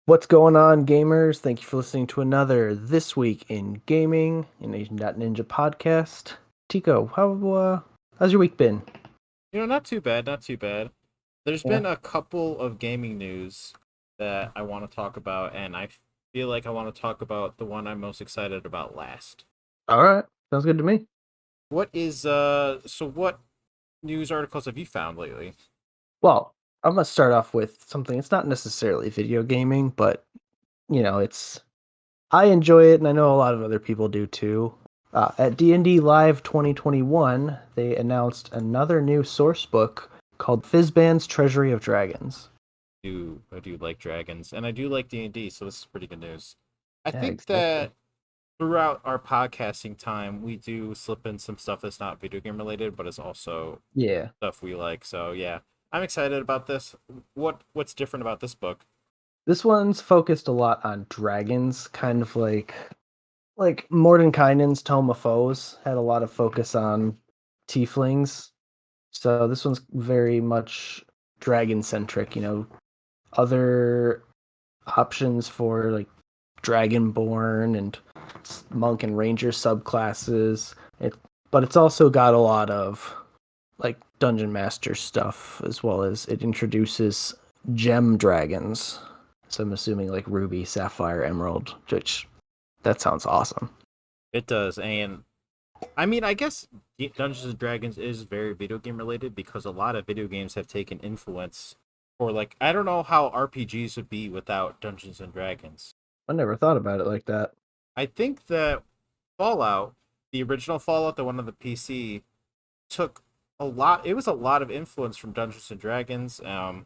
What's going on, gamers? Thank you for listening to another This Week in Gaming in Asian.Ninja podcast. Tico, how's your week been? Not too bad, not too bad. There's Yeah. been a couple of gaming news that I want to talk about, and I feel like I want to talk about the one I'm most excited about last. All right. Sounds good to me. What news articles have you found lately? Well, I'm gonna start off with something. It's not necessarily video gaming, but it's I enjoy it, and I know a lot of other people do too. At D&D Live 2021, they announced another new source book called Fizban's Treasury of Dragons. I do like dragons, and I do like D&D, so this is pretty good news. I Yeah, think exactly. that throughout our podcasting time, we do slip in some stuff that's not video game related, but it's also Yeah. stuff we like. So yeah, I'm excited about this. What's different about this book? This one's focused a lot on dragons, kind of like Mordenkainen's Tome of Foes had a lot of focus on tieflings. So this one's very much dragon centric, other options for like dragonborn and monk and ranger subclasses. But it's also got a lot of like dungeon master stuff, as well as it introduces gem dragons. So I'm assuming like ruby, sapphire, emerald, which that sounds awesome. It does, and I mean, I guess Dungeons and Dragons is very video game related because a lot of video games have taken influence, or like I don't know how RPGs would be without Dungeons and Dragons. I never thought about it like that. I think that Fallout, the original Fallout, the one on the PC, took a lot. It was a lot of influence from Dungeons and Dragons. Trying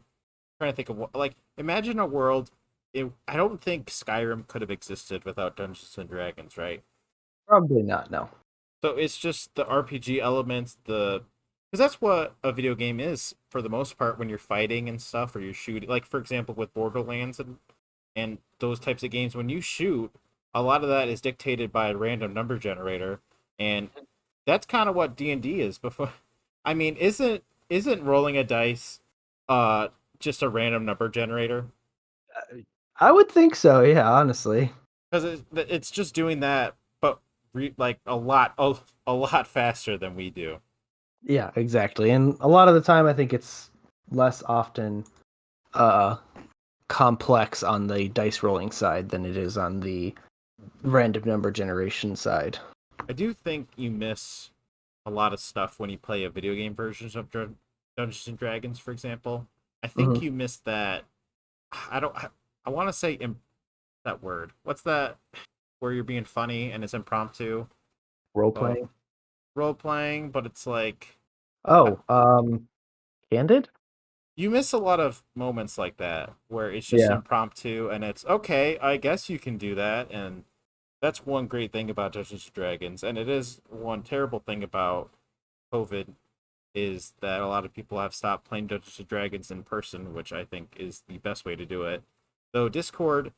to think of like imagine a world. I don't think Skyrim could have existed without Dungeons and Dragons, right? Probably not, no. So it's just the RPG elements, the because that's what a video game is for the most part when you're fighting and stuff or you're shooting. Like for example, with Borderlands and those types of games, when you shoot, a lot of that is dictated by a random number generator, and that's kind of what D&D is. Before, I mean, isn't rolling a dice, uh, just a random number generator? I would think so, yeah, honestly. Because it's just doing that, but like a lot faster than we do. Yeah, exactly. And a lot of the time I think it's less often uh complex on the dice rolling side than it is on the random number generation side. I do think you miss a lot of stuff when you play a video game version of Dungeons and Dragons, for example. I think Hmm. you miss that. I don't. I want to say that word. What's that? Where you're being funny and it's impromptu. Role Uh, playing. role playing, but it's like I- Oh, candid? you miss a lot of moments like that where it's just Yeah. impromptu and it's okay. I guess you can do that, and that's one great thing about Dungeons and Dragons, and it is one terrible thing about COVID is that a lot of people have stopped playing Dungeons and Dragons in person, which I think is the best way to do it. Though Discord's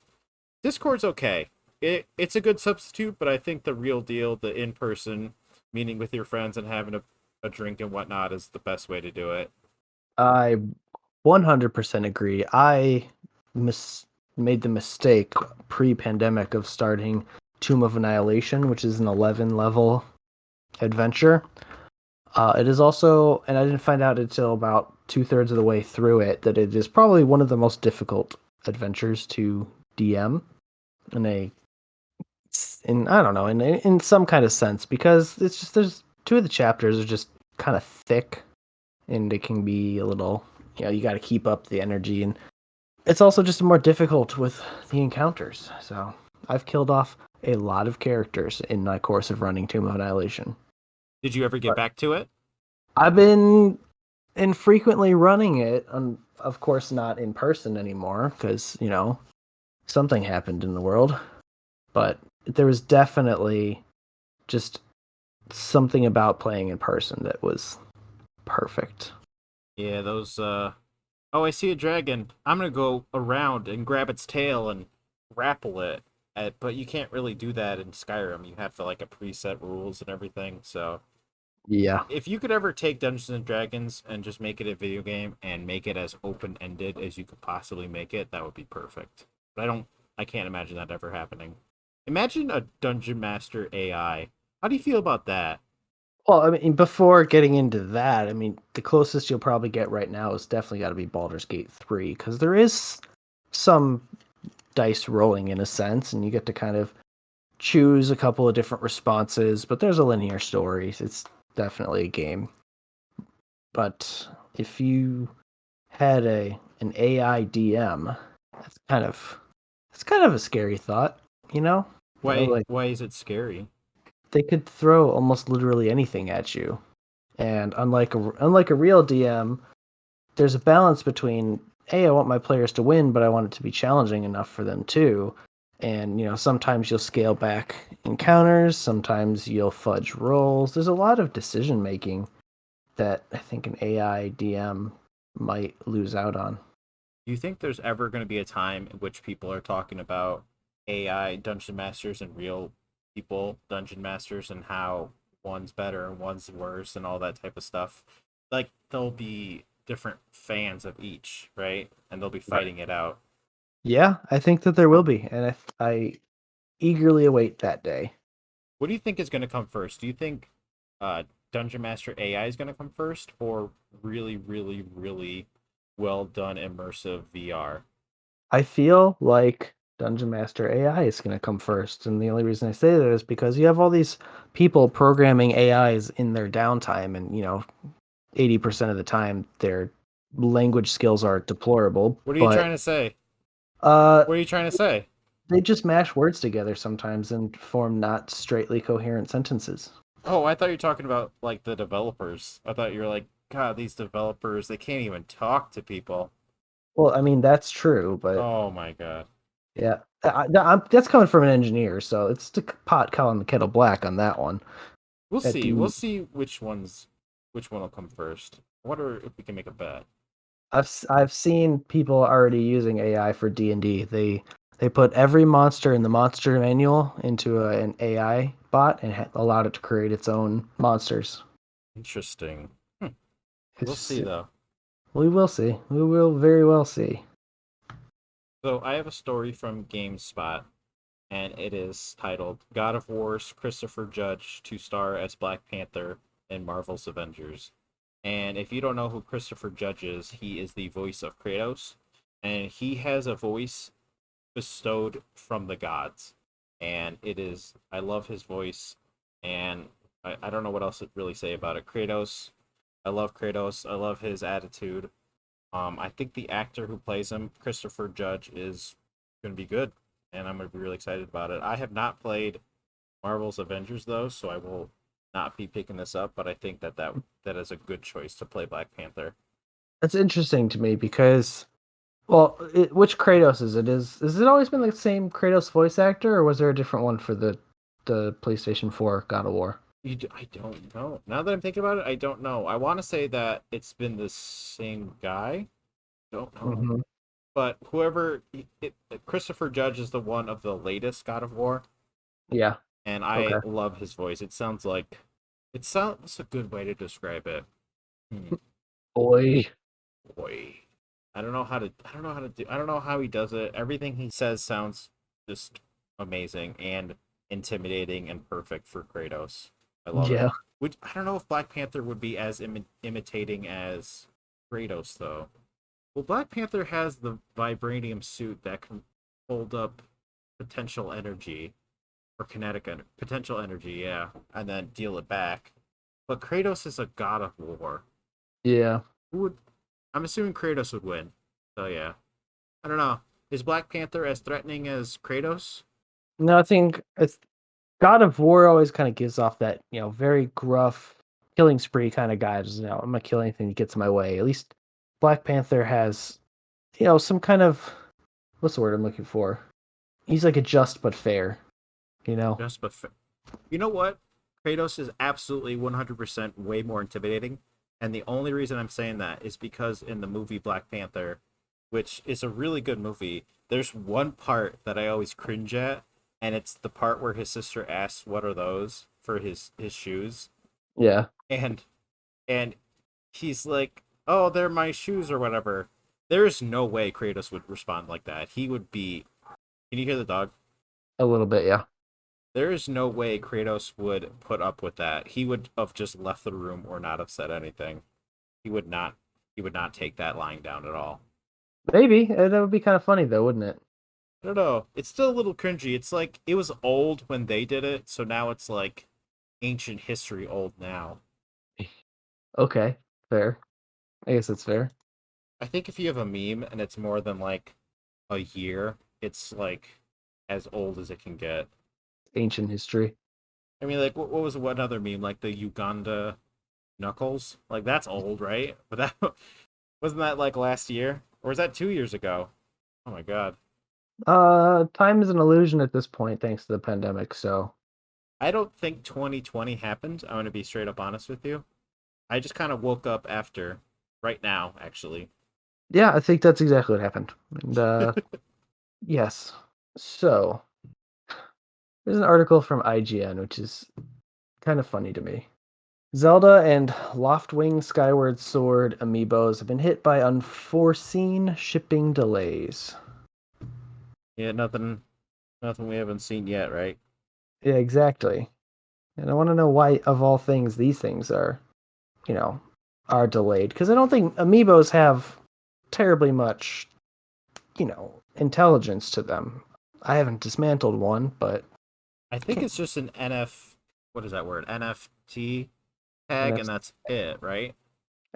okay. It's a good substitute, but I think the real deal, the in person meeting with your friends and having a drink and whatnot, is the best way to do it. I 100% agree. I mis- made the mistake pre-pandemic of starting Tomb of Annihilation, which is an 11 level adventure. It is also, and I didn't find out until about two-thirds of the way through it, that it is probably one of the most difficult adventures to DM in a, in I don't know, in some kind of sense, because it's just there's two of the chapters are just kind of thick, and it can be a little, you got to keep up the energy, and it's also just more difficult with the encounters. So I've killed off a lot of characters in my course of running Tomb of Annihilation. Did you ever get But back to it? I've been infrequently running it, of course not in person anymore, because, something happened in the world. But there was definitely just something about playing in person that was perfect. Yeah, those. Oh, I see a dragon. I'm gonna go around and grab its tail and grapple it. But you can't really do that in Skyrim. You have to like a preset rules and everything. So Yeah. if you could ever take Dungeons and Dragons and just make it a video game and make it as open ended as you could possibly make it, that would be perfect. But I can't imagine that ever happening. Imagine a dungeon master AI. How do you feel about that? Well, I mean, before getting into that, I mean, the closest you'll probably get right now is definitely got to be Baldur's Gate 3, because there is some dice rolling in a sense, and you get to kind of choose a couple of different responses, but there's a linear story. It's definitely a game. But if you had an AI DM, that's kind of it's kind of a scary thought, you know? Like Why is it scary? they could throw almost literally anything at you. And unlike a real DM, there's a balance between, hey, I want my players to win, but I want it to be challenging enough for them too. And sometimes you'll scale back encounters, sometimes you'll fudge rolls. There's a lot of decision making that I think an AI DM might lose out on. Do you think there's ever going to be a time in which people are talking about AI dungeon masters and real people dungeon masters and how one's better and one's worse and all that type of stuff? Like there'll be different fans of each, right? And they'll be Right. fighting it out. Yeah, I think that there will be, and I eagerly await that day. What do you think is going to come first? Do you think uh, Dungeon Master AI is going to come first, or really, really, really well done immersive VR? I feel like Dungeon Master AI is going to come first, and the only reason I say that is because you have all these people programming AIs in their downtime, and 80% of the time their language skills are deplorable, What are you but trying to say? uh, What are you trying to say? they just mash words together sometimes and form not straightly coherent sentences. Oh, I thought you were talking about like the developers. I thought you were like, God, these developers, they can't even talk to people. Well, I mean that's true, but Oh my God. yeah, that's coming from an engineer, so it's the pot calling the kettle black on that one. We'll At see. We'll the see which one will come first. I wonder if we can make a bet. I've seen people already using AI for D&D. They put every monster in the monster manual into an AI bot and allowed it to create its own monsters. Interesting. We'll It's see though. we will see. We will very well see. So I have a story from GameSpot, and it is titled "God of War's Christopher Judge to star as Black Panther in Marvel's Avengers." And if you don't know who Christopher Judge is, he is the voice of Kratos, and he has a voice bestowed from the gods. And it is, I love his voice, and I don't know what else to really say about it. Kratos, I love Kratos. I love his attitude. I think the actor who plays him, Christopher Judge, is going to be good, and I'm going to be really excited about it. I have not played Marvel's Avengers though, so I will not be picking this up. But I think that is a good choice to play Black Panther. That's interesting to me because, well, which Kratos is it? Is it always been the same Kratos voice actor, or was there a different one for the PlayStation 4 God of War? I don't know. Now that I'm thinking about it, I don't know. I want to say that it's been the same guy. Don't know, Hmm. but whoever Christopher Judge is the one of the latest God of War, Yeah. and Okay. I love his voice. It sounds. That's a good way to describe it. Hmm. Boy. Boy, I don't know how he does it. Everything he says sounds just amazing and intimidating and perfect for Kratos. I love it. Yeah. I don't know if Black Panther would be as imitating as Kratos though. Well, Black Panther has the vibranium suit that can hold up potential energy or potential energy, yeah, and then deal it back. But Kratos is a god of war. Yeah. Who would I'm assuming Kratos would win. So yeah. I don't know. Is Black Panther as threatening as Kratos? No, I think it's God of War always kind of gives off that, very gruff killing spree kind of guy. Just, I'm gonna kill anything that gets in my way. At least Black Panther has, some kind of, what's the word I'm looking for? He's like a just but fair, you know? Just but you know what? Kratos is absolutely 100% way more intimidating. And the only reason I'm saying that is because in the movie Black Panther, which is a really good movie, there's one part that I always cringe at, and it's the part where his sister asks, "What are those?" for his shoes, Yeah. and and he's like, "Oh, they're my shoes or whatever." There is no way Kratos would respond like that. He would be Can you hear the dog? A little bit, yeah. There is no way Kratos would put up with that. He would have just left the room or not have said anything. He would not. He would not take that lying down at all. Maybe that would be kind of funny though, wouldn't it? I don't know. It's still a little cringy. It's like it was old when they did it, so now it's like ancient history old now. Okay, fair. I guess that's fair. I think if you have a meme and it's more than like a year, it's like as old as it can get. Ancient history. I mean, like what was one other meme? Like the Uganda Knuckles? Like that's old, right? But that wasn't that like last year? Or was that 2 years ago? Oh my god. Time is an illusion at this point, thanks to the pandemic. So I don't think 2020 happened. I'm gonna be straight up honest with you. I just kind of woke up after, right now, actually. yeah, I think that's exactly what happened. And yes. So there's an article from IGN, which is kind of funny to me. Zelda and Loftwing Skyward Sword amiibos have been hit by unforeseen shipping delays. Yeah, nothing we haven't seen yet, right? Yeah, exactly. And I want to know why, of all things, these things are, you know, are delayed. Because I don't think amiibos have terribly much, intelligence to them. I haven't dismantled one, but I think it's just an what is that word? NFT tag, and NF- that's it, right?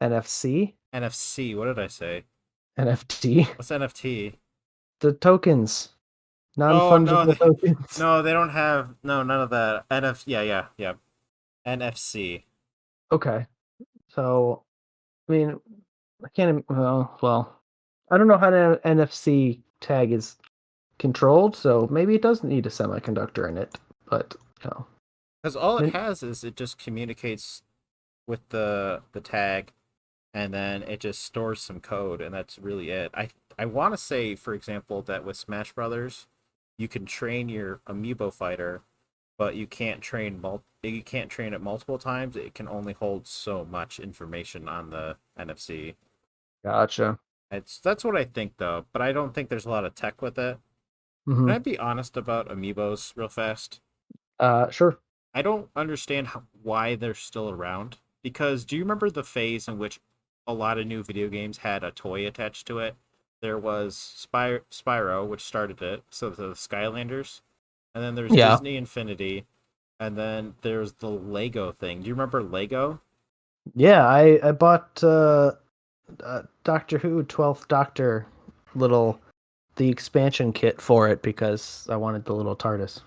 NFC, NFC, what did I say? NFT, What's NFT? the tokens, Oh no, non-fungible tokens. no, they don't have none of that. Yeah. NFC. Okay, so I mean, I can't. Well, I don't know how the NFC tag is controlled, so maybe it doesn't need a semiconductor in it. But you know, Because all it min- has is it just communicates with the tag, and then it just stores some code, and that's really it. I want to say, for example, that with Smash Brothers, you can train your amiibo fighter, but you can't train it multiple times. It can only hold so much information on the NFC. gotcha. That's what I think though, but I don't think there's a lot of tech with it. Can I Hmm. be honest about amiibos real fast? Sure. I don't understand why they're still around. Because do you remember the phase in which a lot of new video games had a toy attached to it? There was Spyro, which started it, so the Skylanders, and then there's Yeah. Disney Infinity, and then there's the Lego thing. Do you remember Lego? Yeah. I bought Doctor Who 12th Doctor little the expansion kit for it because I wanted the little TARDIS.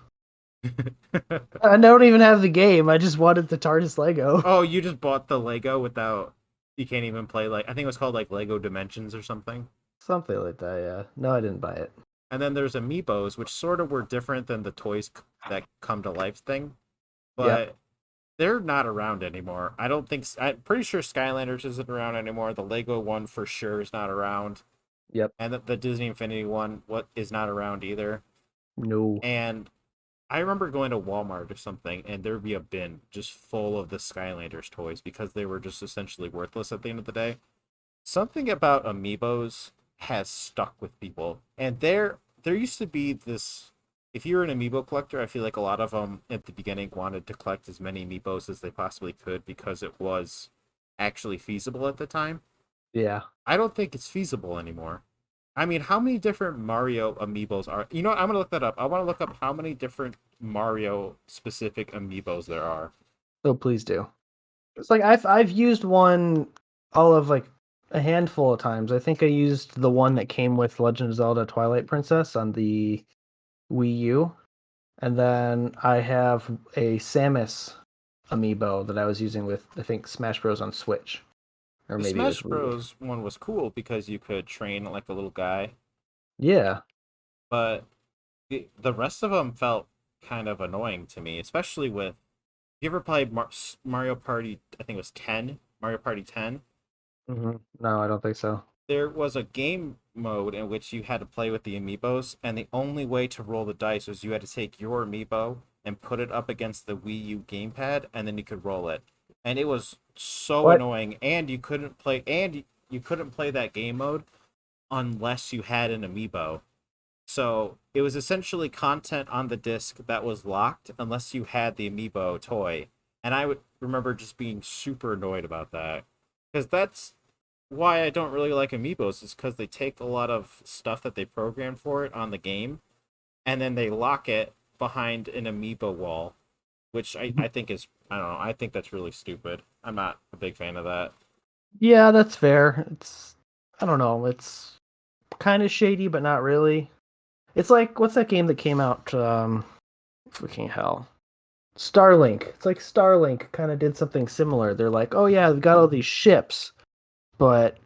I don't even have the game. I just wanted the TARDIS Lego. Oh, you just bought the Lego without you can't even play like I think it was called like Lego Dimensions or something. Something like that, yeah. No, I didn't buy it. And then there's amiibos, which sort of were different than the toys that come to life thing, Yep. but they're not around anymore. I don't think I'm pretty sure Skylanders isn't around anymore. The Lego one for sure is not around, Yep. and the Disney Infinity one what is not around either. No. And I remember going to Walmart or something, and there'd be a bin just full of the Skylanders toys because they were just essentially worthless at the end of the day. Something about amiibos has stuck with people, and there used to be this. If you're an amiibo collector, I feel like a lot of them at the beginning wanted to collect as many amiibos as they possibly could because it was actually feasible at the time. Yeah. I don't think it's feasible anymore. I mean, how many different Mario amiibos are? You know what? I'm gonna look that up. I want to look up how many different Mario specific amiibos there are. So please do. It's like I've used one all of like a handful of times. I think I used the one that came with Legend of Zelda Twilight Princess on the Wii U. And then I have a Samus amiibo that I was using with I think Smash Bros on Switch. Or The maybe it was Smash Wii. Bros. One was cool because you could train like a little guy, Yeah. but the rest of them felt kind of annoying to me, especially with. You ever played Mario Party? I think it was 10, Mario Party 10. No, I don't think so. There was a game mode in which you had to play with the amiibos, and the only way to roll the dice was you had to take your amiibo and put it up against the Wii U gamepad, and then you could roll it. And it was so What? annoying, and you couldn't play that game mode unless you had an amiibo. So it was essentially content on the disc that was locked unless you had the amiibo toy. And I would remember just being super annoyed about that. Because that's why I don't really like amiibos, is because they take a lot of stuff that they programmed for it on the game and then they lock it behind an amiibo wall, which I think is, I don't know, I think that's really stupid. I'm not a big fan of that. Yeah, that's fair. It's I don't know. It's kind of shady, but not really. It's like what's that game that came out? Freaking hell. Starlink. It's like Starlink kind of did something similar. They're like, oh yeah, we've got all these ships, but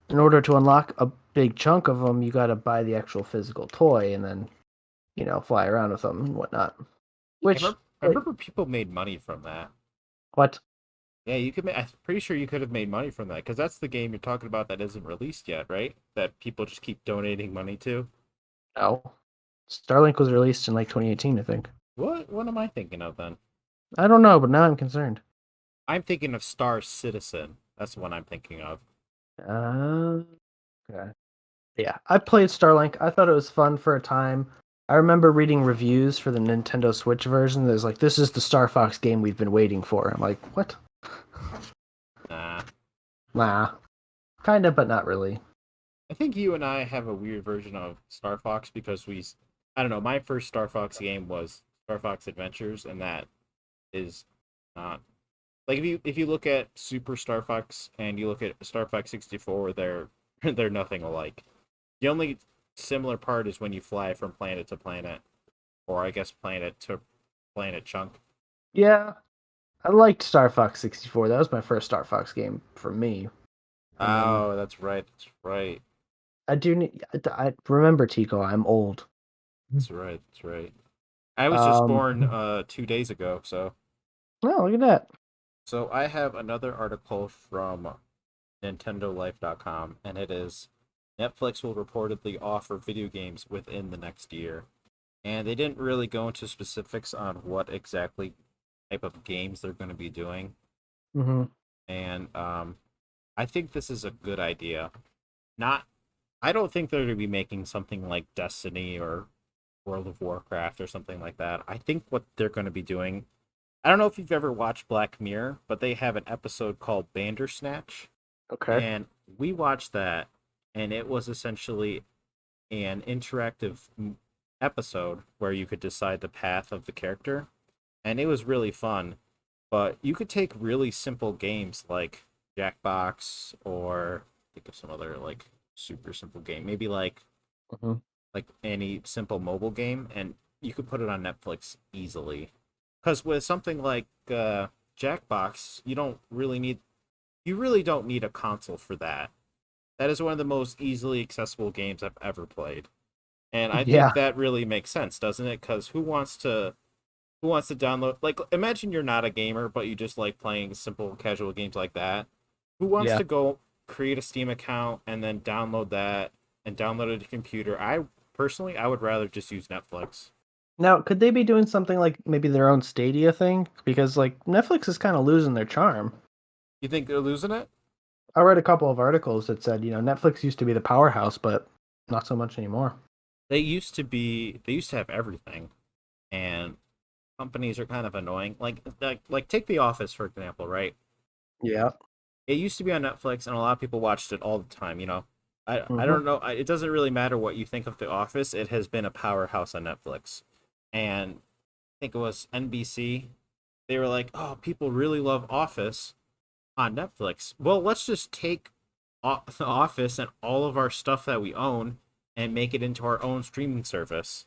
in order to unlock a big chunk of them, you got to buy the actual physical toy and then fly around with them and whatnot. Which I remember people made money from that. what? Yeah, you could. I'm pretty sure you could have made money from that because that's the game you're talking about that isn't released yet, right? That people just keep donating money to. No. Starlink was released in like 2018, I think. What am I thinking of then? I don't know, but now I'm concerned. I'm thinking of Star Citizen. That's the one I'm thinking of. Uh, okay. Yeah, I played Starlink. I thought it was fun for a time. I remember reading reviews for the Nintendo Switch version. There's like, this is the Star Fox game we've been waiting for. I'm like, what? Nah, Nah, kind of, but not really. I think you and I have a weird version of Star Fox because I don't know. My first Star Fox game was Star Fox Adventures, and that is not like if you look at Super Star Fox and you look at Star Fox 64, they're nothing alike. The only similar part is when you fly from planet to planet, or I guess planet to planet chunk. Yeah, I liked Star Fox 64. That was my first Star Fox game for me. And then Oh, that's right. That's right. I do need, I remember Tico. I'm old. That's right. That's right. I was just Um, born 2 days ago, so oh, look at that. I have another article from NintendoLife.com, and it is Netflix will reportedly offer video games within the next year. And they didn't really go into specifics on what exactly type of games they're going to be doing. Hmm. And I think this is a good idea. Not, I don't think they're going to be making something like Destiny or World of Warcraft or something like that. I think what they're going to be doing, I don't know if you've ever watched Black Mirror, but they have an episode called Bandersnatch. Okay. And we watched that, and it was essentially an interactive episode where you could decide the path of the character. And it was really fun. But you could take really simple games like Jackbox or think of some other like super simple game. Maybe Hmm. like any simple mobile game and you could put it on Netflix easily. Cuz with something like Jackbox, you really don't need a console for that. That is one of the most easily accessible games I've ever played. And I think Yeah. that really makes sense, doesn't it? Cuz who wants to download, like, imagine you're not a gamer but you just like playing simple casual games like that. Who wants Yeah. to go create a Steam account and then download that and download it to computer? I personally, I would rather just use Netflix. Now, could they be doing something like maybe their own Stadia thing? Because like Netflix is kind of losing their charm. You think they're losing it? I read a couple of articles that said, Netflix used to be the powerhouse, but not so much anymore. They used to have everything, and companies are kind of annoying. Like take The Office for example, right? Yeah. It used to be on Netflix, and a lot of people watched it all the time. I Hmm. don't know. It doesn't really matter what you think of The Office. It has been a powerhouse on Netflix, and I think it was NBC. They were like, "Oh, people really love Office on Netflix. Well, let's just take The Office and all of our stuff that we own and make it into our own streaming service."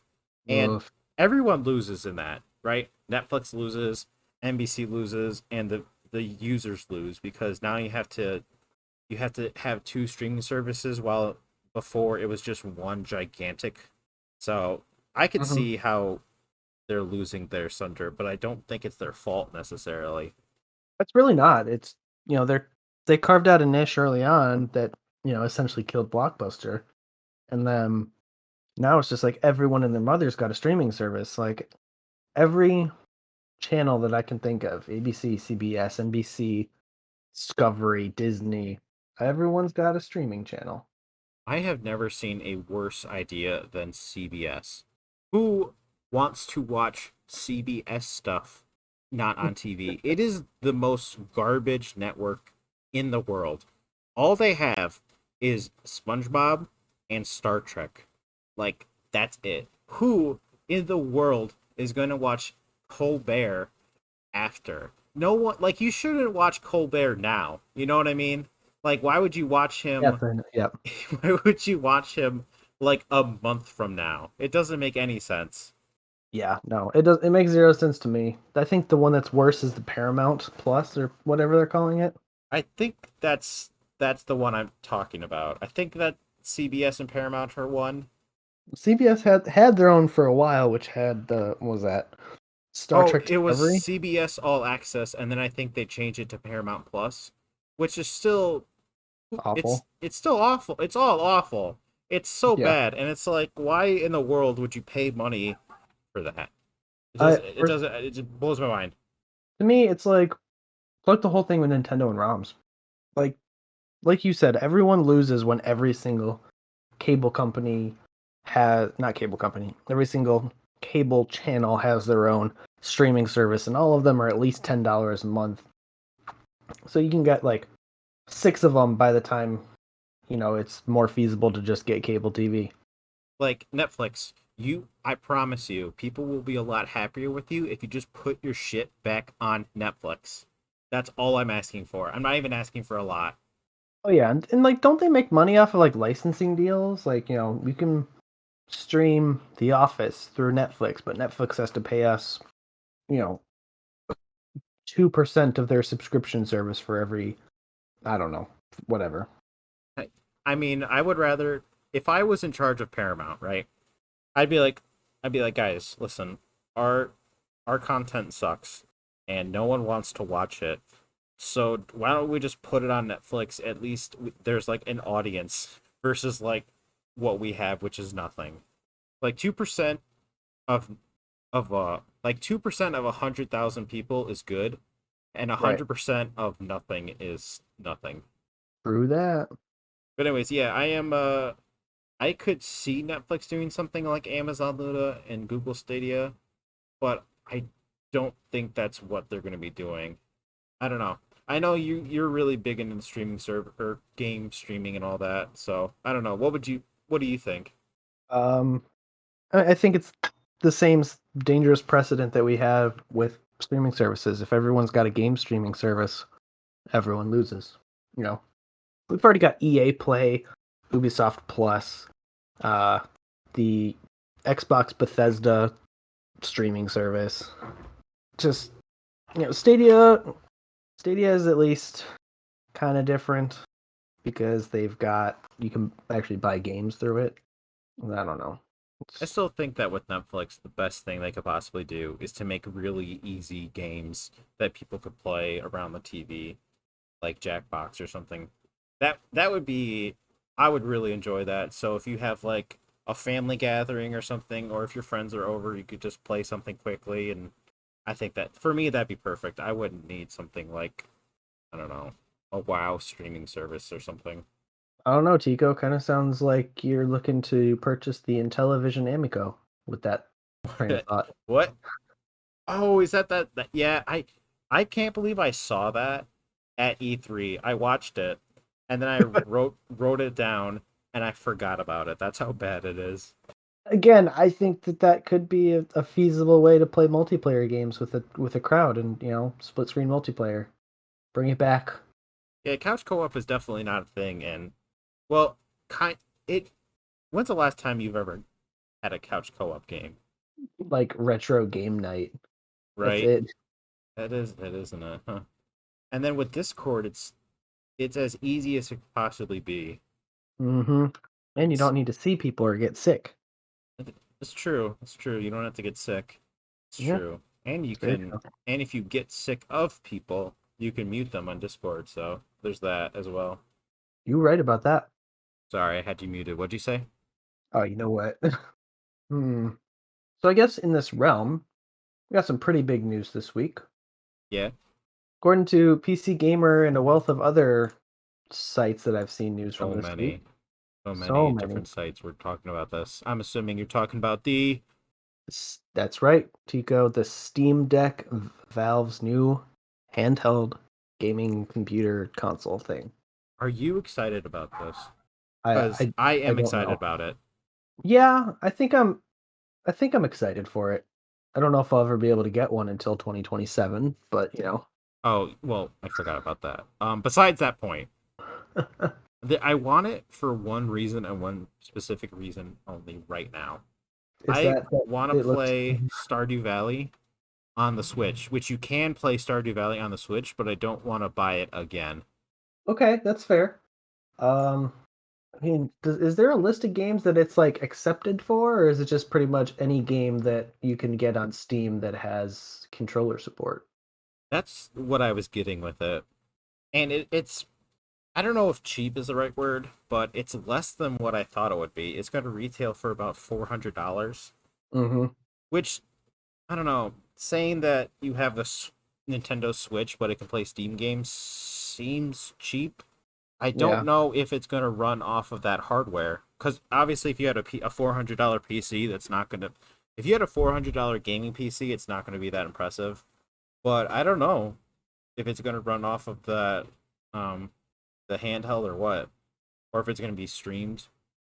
And Oof. everyone loses in that, right? Netflix loses, NBC loses, and the users lose because now you have to have two streaming services while before it was just one gigantic. So I could Hmm. see how they're losing their center, but I don't think it's their fault necessarily. It's really not. It's they carved out a niche early on that essentially killed Blockbuster, and then now it's just like everyone and their mother's got a streaming service. Like every channel that I can think of, ABC, CBS, NBC, Discovery, Disney, everyone's got a streaming channel. I have never seen a worse idea than CBS. Who wants to watch CBS stuff not on TV? It is the most garbage network in the world. All they have is SpongeBob and Star Trek. Like, that's it. Who in the world is going to watch Colbert after? No one, like, you shouldn't watch Colbert now. You know what I mean? Like, why would you watch Yeah, him? yeah, Why would you watch him like a month from now? It doesn't make any sense. yeah. No, it does. It makes zero sense to me. I think the one that's worse is the Paramount Plus or whatever they're calling it. I think that's the one I'm talking about. I think that CBS and Paramount are one. CBS had their own for a while, which had the what was that Star Oh, Trek it was Discovery? CBS All Access, and then I think they changed it to Paramount Plus, which is still Awful. it's still awful. It's all awful. It's so Yeah. bad, and it's like, why in the world would you pay money for that? I first, It just blows my mind. to me, it's like the whole thing with Nintendo and ROMs. Like like you said, everyone loses when every single cable company has not cable company. Every single cable channel has their own streaming service, and all of them are at least $10 a month. So you can get like six of them by the time it's more feasible to just get cable TV. Like Netflix, I promise you, people will be a lot happier with you if you just put your shit back on Netflix. That's all I'm asking for. I'm not even asking for a lot. Oh yeah, and like, don't they make money off of like licensing deals? Like, you can stream The Office through Netflix, but Netflix has to pay us, you know, 2% of their subscription service for every, I don't know, whatever. I mean, I would rather if I was in charge of Paramount, right? I'd be like guys, listen, our our content sucks and no one wants to watch it. So why don't we just put it on Netflix? At least there's like an audience versus like what we have, which is nothing. Like 2% of like 2% of 100,000 people is good, and Right. 100% of nothing is nothing. Through that. But anyways, yeah, I am. I could see Netflix doing something like Amazon Luna and Google Stadia, but I don't think that's what they're going to be doing. I don't know. I know you're really big into the streaming server or game streaming and all that. So I don't know. What do you think? Um, I think it's the same dangerous precedent that we have with streaming services. If everyone's got a game streaming service, everyone loses. You know, we've already got EA Play, Ubisoft Plus, uh, the Xbox Bethesda streaming service. Just Stadia is at least kind of different because you can actually buy games through it. I don't know. I It's still think that with Netflix, the best thing they could possibly do is to make really easy games that people could play around the TV, like Jackbox or something. That would be I would really enjoy that. So if you have like a family gathering or something, or if your friends are over, you could just play something quickly. And I think that for me that'd be perfect. I wouldn't need something like, I don't know, a WoW streaming service or something. I don't know, Tico. Kind of sounds like you're looking to purchase the Intellivision Amico with that train of thought. What? Oh, is that? Yeah, I can't believe I saw that at E3. I watched it and then I wrote it down and I forgot about it. That's how bad it is. Again, I think that could be a feasible way to play multiplayer games with a crowd and split screen multiplayer. Bring it back, Yeah, couch co-op is definitely not a thing, and well, kind it. When's the last time you've ever had a couch co-op game? like retro game night. That's Right? it. That isn't it? Huh? And then with Discord, it's as easy as it could possibly be. Mm-hmm. And you It's don't need to see people or get sick. it's true. It's true. You don't have to get sick. It's Yeah, true. And you it's very can, true. and if you get sick of people, you can mute them on Discord. So there's that as well. You're right about that. Sorry, I had you muted. What'd you say? Oh, you know what? Hmm. So I guess in this realm, we got some pretty big news this week. Yeah. According to PC Gamer and a wealth of other sites that I've seen news from So this week, many. So So many many. different sites were talking about this. I'm assuming you're talking about the. That's right, Tico. The Steam Deck, Valve's new handheld gaming computer console thing. Are you excited about this? I Because I I I am don't excited know. about it. Yeah, I think I'm excited for it. I don't know if I'll ever be able to get one until 2027, but Oh, well, I forgot about that. Besides that point, I want it for one reason and one specific reason only right now. is I that want to it looks play Stardew Valley on the Switch, which you can play Stardew Valley on the Switch, but I don't want to buy it again. okay, that's fair. Um, I mean, is there a list of games that it's like accepted for, or is it just pretty much any game that you can get on Steam that has controller support? That's what I was getting with it. And it's I don't know if cheap is the right word, but it's less than what I thought it would be. It's going to retail for about $400, Mm-hmm. which I don't know. Saying that you have this Nintendo Switch, but it can play Steam games seems cheap. I don't Yeah. know if it's going to run off of that hardware because obviously, if you had a $400 PC, that's not going to. If you had a $400 gaming PC, it's not going to be that impressive. But I don't know if it's going to run off of um, the handheld or what, or if it's going to be streamed.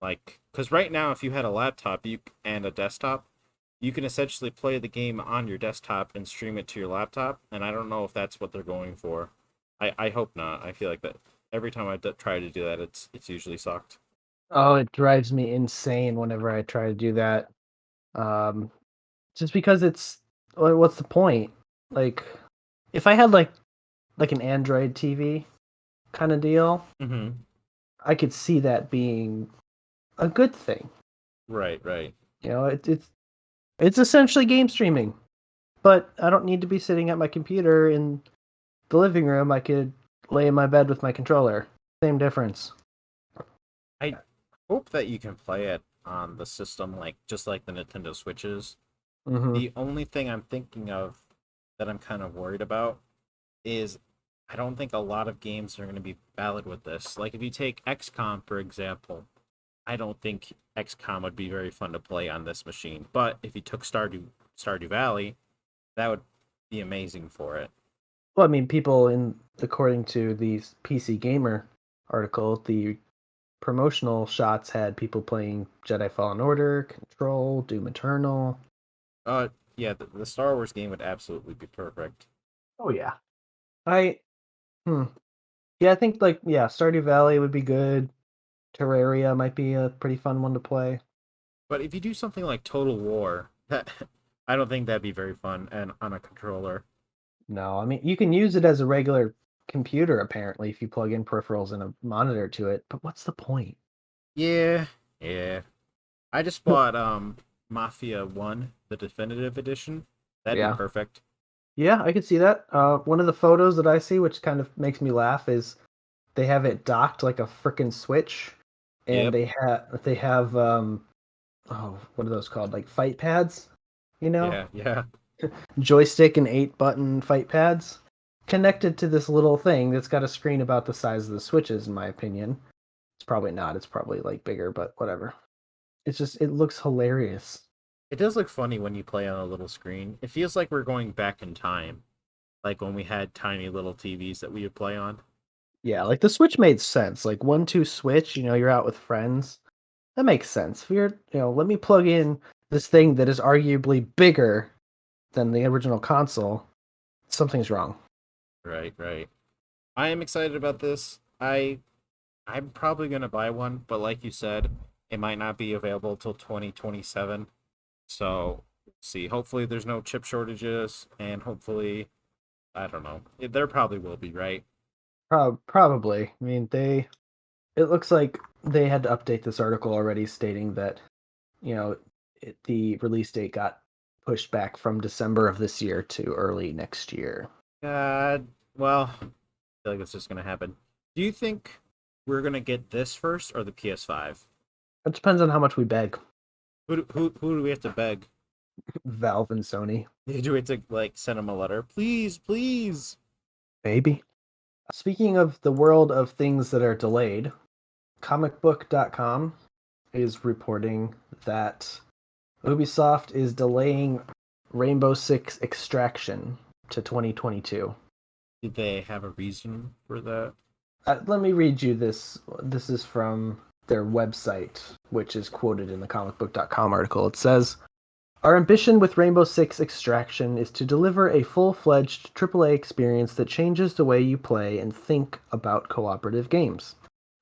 Like, because right now, if you had a laptop and a desktop, you can essentially play the game on your desktop and stream it to your laptop. And I don't know if that's what they're going for. I hope not. I feel like that every time try to do that, it's usually sucked. Oh, it drives me insane whenever I try to do that. Um, just because what's the point? Like, if I had like an Android TV kind of deal, Mm-hmm. I could see that being a good thing. Right, right. It's essentially game streaming, but I don't need to be sitting at my computer in the living room. I could lay in my bed with my controller. Same difference. I hope that you can play it on the system, like just like the Nintendo Switches. Hmm. The only thing I'm thinking of that I'm kind of worried about is I don't think a lot of games are going to be valid with this. Like if you take XCOM for example, I don't think XCOM would be very fun to play on this machine. But if you took Stardew Valley, that would be amazing for it. Well, I mean, people according to the PC Gamer article, the promotional shots had people playing Jedi Fallen Order, Control, Doom Eternal. Yeah, the Star Wars game would absolutely be perfect. Oh yeah. I hmm. Yeah, I think Stardew Valley would be good. Terraria might be a pretty fun one to play. But if you do something like Total War, that I don't think that'd be very fun and on a controller. No, I mean you can use it as a regular computer apparently if you plug in peripherals and a monitor to it, but what's the point? Yeah, yeah. I just bought Mafia 1, the definitive edition. That'd be Yeah. perfect. Yeah, I could see that. One of the photos that I see, which kind of makes me laugh, is they have it docked like a frickin' Switch, and Yep. they have oh, what are those called? Like fight pads, you know, Yeah, yeah. joystick and 8-button fight pads connected to this little thing that's got a screen about the size of the Switches, in my opinion. It's probably not. It's probably like bigger, but whatever. It looks hilarious. It does look funny when you play on a little screen. It feels like we're going back in time, like when we had tiny little TVs that we would play on. Yeah, like the Switch made sense. Like 1-2 switch, you're out with friends. That makes sense. If let me plug in this thing that is arguably bigger than the original console. Something's wrong. Right, right. I am excited about this. I'm probably gonna buy one, but like you said, it might not be available till 2027. So see. Hopefully there's no chip shortages, and hopefully I don't know. There probably will be, right? Probably. I mean, it looks like they had to update this article already stating that, you know, the release date got pushed back from December of this year to early next year. Well, I feel like that's just gonna happen. Do you think we're gonna get this first or the PS5? It depends on how much we beg. Who do we have to beg? Valve and Sony. Do we have to like send them a letter? Please, please. Maybe. Speaking of the world of things that are delayed, Comicbook.com is reporting that Ubisoft is delaying Rainbow Six Extraction to 2022. Did they have a reason for that? Let me read you this. This is from their website, which is quoted in the comicbook.com article. It says, our ambition with Rainbow Six Extraction is to deliver a full-fledged AAA experience that changes the way you play and think about cooperative games.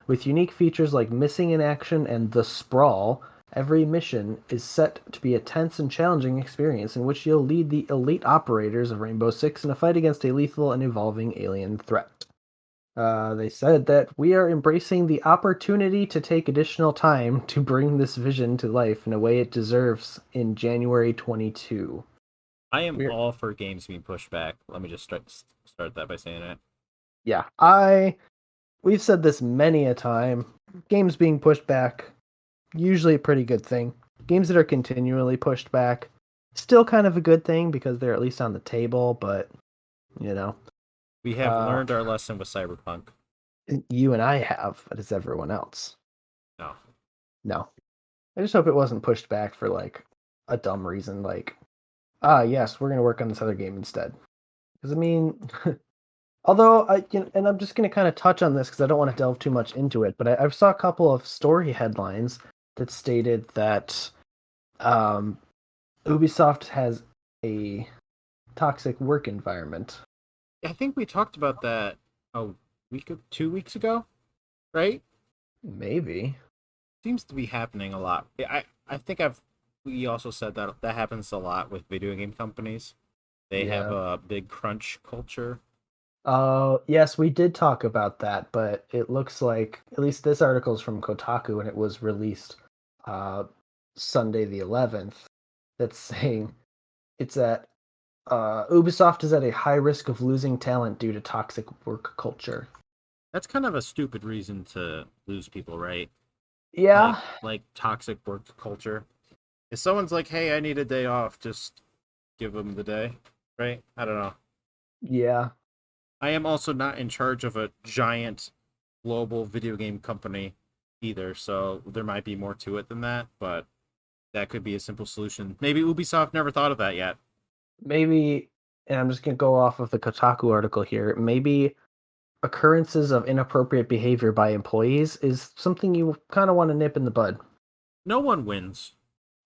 With unique features like missing in action and the sprawl, every mission is set to be a tense and challenging experience in which you'll lead the elite operators of Rainbow Six in a fight against a lethal and evolving alien threat. They said that we are embracing the opportunity to take additional time to bring this vision to life in a way it deserves in January 22. I am We're all for games being pushed back. Let me just start that by saying that. yeah, I we've said this many a time. Games being pushed back, usually a pretty good thing. Games that are continually pushed back, still kind of a good thing because they're at least on the table, but you know, We have uh learned our lesson with Cyberpunk. you and I have, but it's everyone else. No. No. I just hope it wasn't pushed back for like a dumb reason, like, ah, yes, we're gonna work on this other game instead. Because I mean, although and I'm just gonna kind of touch on this because I don't want to delve too much into it, but I saw a couple of story headlines that stated that um, Ubisoft has a toxic work environment. I think we talked about that a week or 2 weeks ago, right? Maybe. Seems to be happening a lot. I think I've we also said that that happens a lot with video game companies. They have Yeah. a big crunch culture. Yes, we did talk about that, but it looks like at least this article is from Kotaku and it was released uh, Sunday the 11th. That's saying it's at Ubisoft is at a high risk of losing talent due to toxic work culture. That's kind of a stupid reason to lose people, right? Yeah, Like toxic work culture. If someone's like, "Hey, I need a day off," just give them the day, right? I don't know. yeah, I am also not in charge of a giant global video game company either, so there might be more to it than that, but that could be a simple solution. Maybe Ubisoft never thought of that yet. maybe. And I'm just gonna go off of the Kotaku article here. Maybe occurrences of inappropriate behavior by employees is something you kind of want to nip in the bud. No one wins.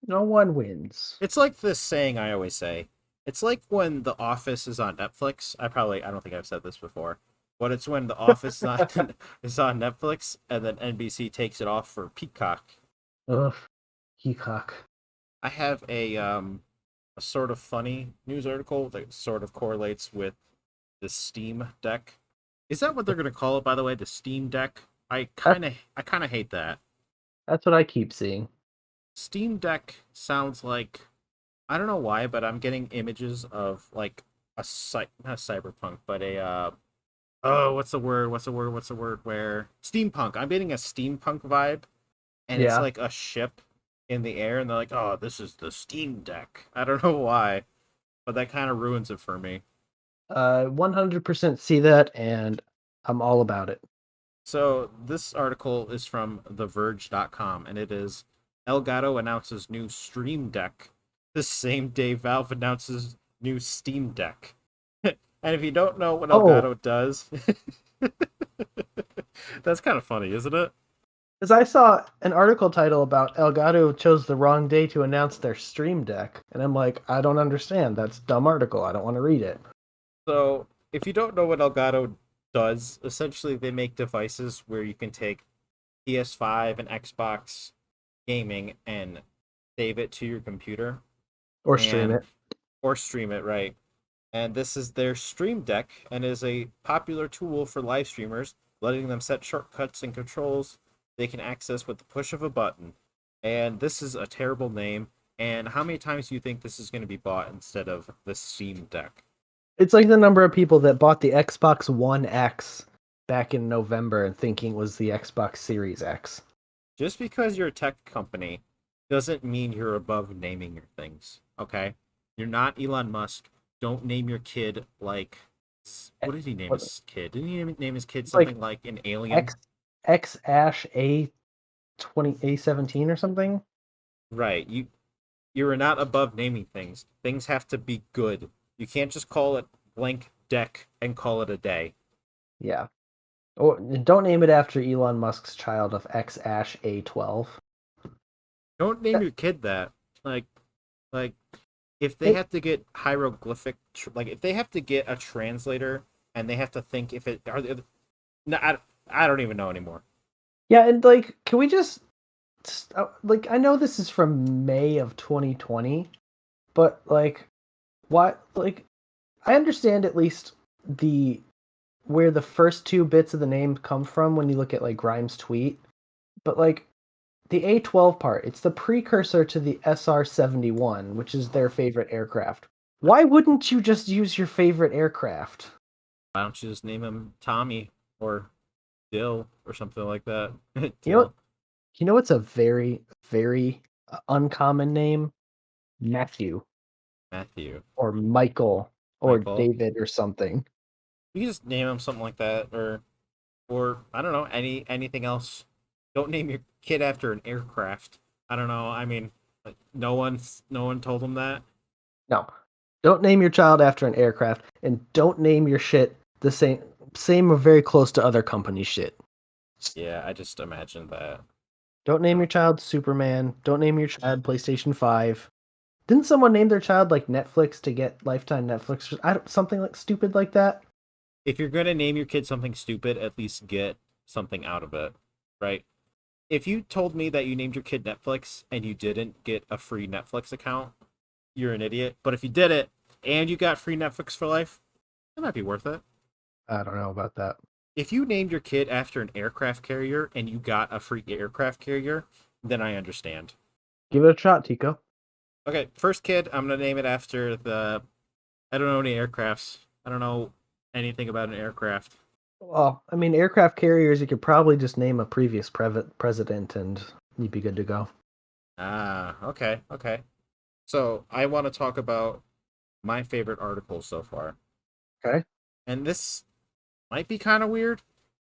No one wins. It's like this saying I always say. It's like when The Office is on Netflix. I don't think I've said this before, but it's when The Office is on, is on Netflix and then NBC takes it off for Peacock. Ugh, Peacock. I have a sort of funny news article that sort of correlates with the Steam Deck. Is that what they're gonna call it, by the way? The Steam Deck? That's I kinda hate that. that's what I keep seeing. Steam Deck sounds like I don't know why, but I'm getting images of like not a cyberpunk, but a oh, what's the word? What's the word? Where steampunk. I'm getting a steampunk vibe, and it's Yeah. like a ship in the air, and they're like, "Oh, this is the Steam Deck." I don't know why, but that kind of ruins it for me. 100% see that, and I'm all about it. So this article is from TheVerge.com, and it is Elgato announces new Stream Deck the same day Valve announces new Steam Deck. And if you don't know what Oh, Elgato does, that's kind of funny, isn't it? because I saw an article title about Elgato chose the wrong day to announce their Stream Deck, and I'm like, I don't understand. That's a dumb article. I don't want to read it. So if you don't know what Elgato does, essentially they make devices where you can take PS5 and Xbox gaming and save it to your computer Or stream and it. or stream it, right? And this is their Stream Deck and is a popular tool for live streamers, letting them set shortcuts and controls they can access with the push of a button. And this is a terrible name. And how many times do you think this is going to be bought instead of the Steam Deck? It's like the number of people that bought the Xbox One X back in November and thinking it was the Xbox Series X. Just because you're a tech company doesn't mean you're above naming your things, okay? You're not Elon Musk. Don't name your kid like what did he name What- his kid? Didn't he name his kid It's like something like an alien? X. X Ash A17 or something. Right. You're not above naming things. Things have to be good. You can't just call it blank deck and call it a day. Yeah. Or don't name it after Elon Musk's child of X Ash A12. Don't name your kid that. Like like if they It, have to get hieroglyphic like if they have to get a translator and they have to think if it are they, no, I don't even know anymore. yeah, and like, can we just like, I know this is from May of 2020, but like, what? Like, I understand at least the where the first two bits of the name come from when you look at like Grimes' tweet, but like the A12 part, it's the precursor to the SR-71, which is their favorite aircraft. Why wouldn't you just use your favorite aircraft? Why don't you just name him Tommy or Dill or something like that? You know, Dill, you know, it's a very, very uncommon name, Matthew Matthew, or Michael or Michael. David or something. You can just name him something like that, or I don't know, anything else. Don't name your kid after an aircraft. I don't know. I mean, like, no one told him that. No, don't name your child after an aircraft, and don't name your shit the same or very close to other company shit. Yeah, I just imagined that. Don't name Uh, your child Superman. Don't name your child PlayStation 5. Didn't someone name their child like Netflix to get lifetime Netflix? Something like stupid like that. If you're gonna name your kid something stupid, at least get something out of it, right? If you told me that you named your kid Netflix and you didn't get a free Netflix account, you're an idiot. But if you did it and you got free Netflix for life, it might be worth it. I don't know about that. If you named your kid after an aircraft carrier and you got a free aircraft carrier, then I understand. Give it a shot, Tico. Okay, first kid, I'm gonna name it after the. I don't know any aircrafts. I don't know anything about an aircraft. Well, I mean, aircraft carriers, you could probably just name a previous president and you'd be good to go. Ah, okay, okay. So I want to talk about my favorite article so far, Okay. and this might be kind of weird,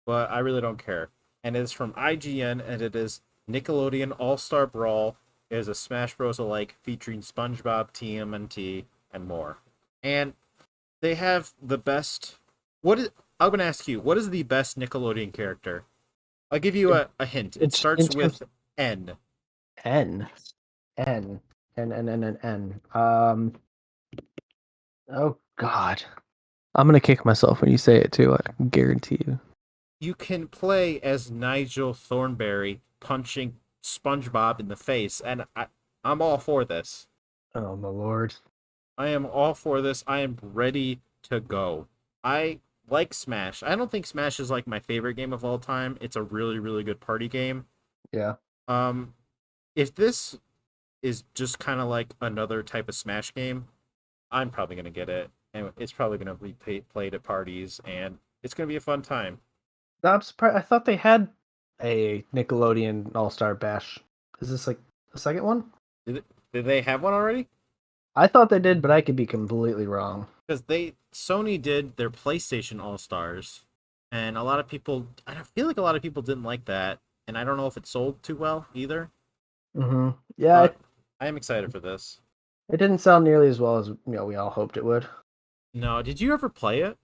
but I really don't care. And it's from IGN, and it is Nickelodeon All Star Brawl is a Smash Bros. Alike featuring SpongeBob, TMNT, and more. And they have the best. What is? I'm gonna ask you. What is the best Nickelodeon character? I'll give you In, a hint. It in starts terms with N. N, N, N. Oh God. I'm gonna kick myself when you say it too. I can guarantee you. You can play as Nigel Thornberry punching SpongeBob in the face, and I'm all for this. Oh my lord. I am all for this. I am ready to go. I like Smash. I don't think Smash is like my favorite game of all time. It's a really, really good party game. Yeah. Um, if this is just kind of like another type of Smash game, I'm probably gonna get it, and it's probably gonna be played at parties, and it's gonna be a fun time. I'm surprised. I thought they had a Nickelodeon All Star Bash. Is this like the second one? Did they have one already? I thought they did, but I could be completely wrong. Because they Sony did their PlayStation All Stars, and a lot of people, I feel like a lot of people didn't like that, and I don't know if it sold too well either. Yeah, But I am excited for this. it didn't sound nearly as well as we all hoped it would. No, did you ever play it?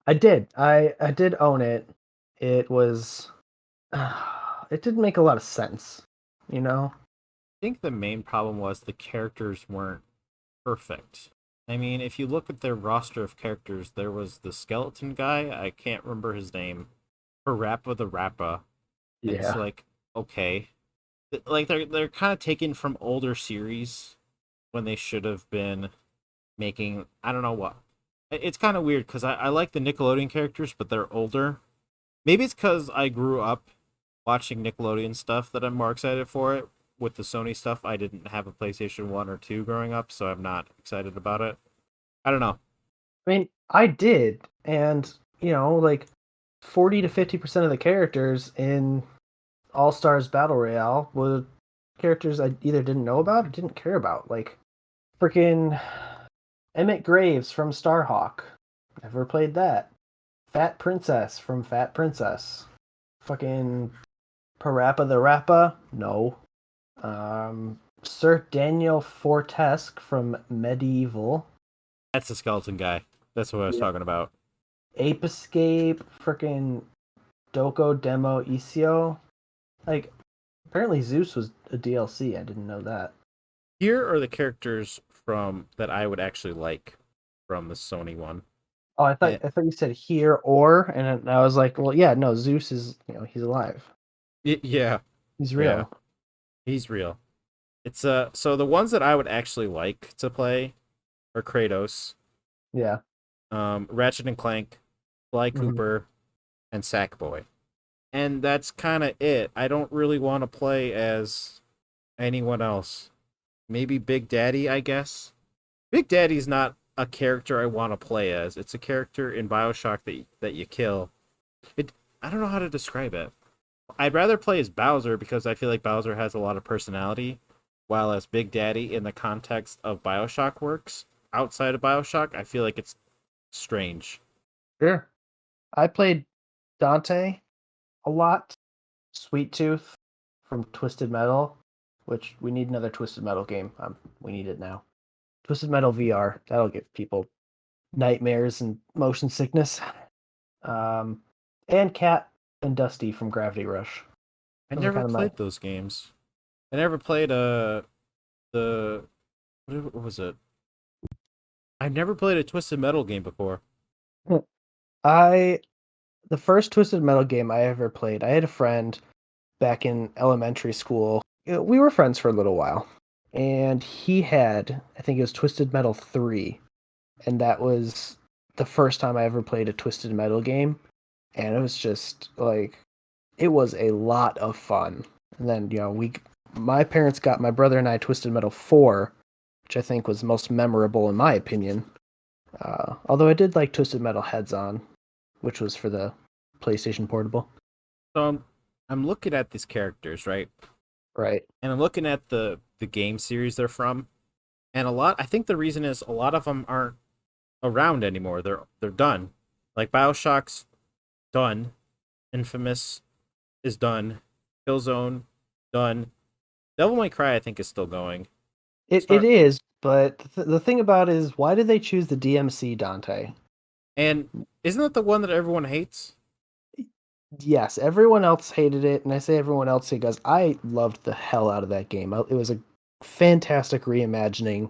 I did. I did own it. It was. It didn't make a lot of sense. You know. I think the main problem was the characters weren't perfect. I mean, if you look at their roster of characters, there was the skeleton guy. I can't remember his name. Parappa the Rappa, and it's Yeah. like, okay, like they're kind of taken from older series when they should have been making. I don't know what. It's kind of weird because I like the Nickelodeon characters, but they're older. Maybe it's because I grew up watching Nickelodeon stuff that I'm more excited for it. With the Sony stuff, I didn't have a PlayStation 1 or 2 growing up, so I'm not excited about it. I don't know. I mean, I did, and like 40 to 50% of the characters in All Stars Battle Royale were characters I either didn't know about or didn't care about. Like freaking Emmett Graves from Starhawk. Never played that. Fat Princess from Fat Princess. Fucking Parappa the Rappa? No. Sir Daniel Fortesque from Medieval. That's the skeleton guy. That's what I was Yeah. talking about. Ape Escape, freaking Doko Demo Isio. Like, apparently Zeus was a DLC. I didn't know that. Here are the characters from that I would actually like from the Sony one. Oh, And, I thought you said here or, and I was like, well, yeah, no, Zeus is, he's alive. yeah, He's yeah, real. he's real. It's so the ones that I would actually like to play are Kratos, Yeah. Ratchet and Clank, Sly Hmm. Cooper, and Sackboy. And that's kind of it. I don't really want to play as anyone else. Maybe Big Daddy, I guess. Big Daddy's not a character I want to play as. It's a character in BioShock that you kill. It I don't know how to describe it. I'd rather play as Bowser because I feel like Bowser has a lot of personality, while as Big Daddy in the context of BioShock works. Outside of BioShock, I feel like it's strange. Sure. I played Dante a lot. Sweet Tooth from Twisted Metal, which we need another Twisted Metal game. We need it now. Twisted Metal VR. That'll give people nightmares and motion sickness. Um, and Cat and Dusty from Gravity Rush. I Those are never kind of my. played those games. I never played the what was it? I've never played a Twisted Metal game before. I the first Twisted Metal game I ever played. I had a friend back in elementary school. We were friends for a little while, and he had, I think it was Twisted Metal 3, and that was the first time I ever played a Twisted Metal game, and it was just like it was a lot of fun. And then, my parents got my brother and I Twisted Metal 4, which I think was most memorable in my opinion. Although I did like Twisted Metal Heads On, which was for the PlayStation Portable. So I'm looking at these characters, right? Right. And I'm looking at the game series they're from, and a lot. I think the reason is a lot of them aren't around anymore. They're done. Like BioShock's done, Infamous is done, Killzone done. Devil May Cry I think is still going. It Start is, but the thing about it is, why did they choose the DMC Dante? and isn't that the one that everyone hates? Yes, everyone else hated it, and I say everyone else because I loved the hell out of that game. It was a fantastic reimagining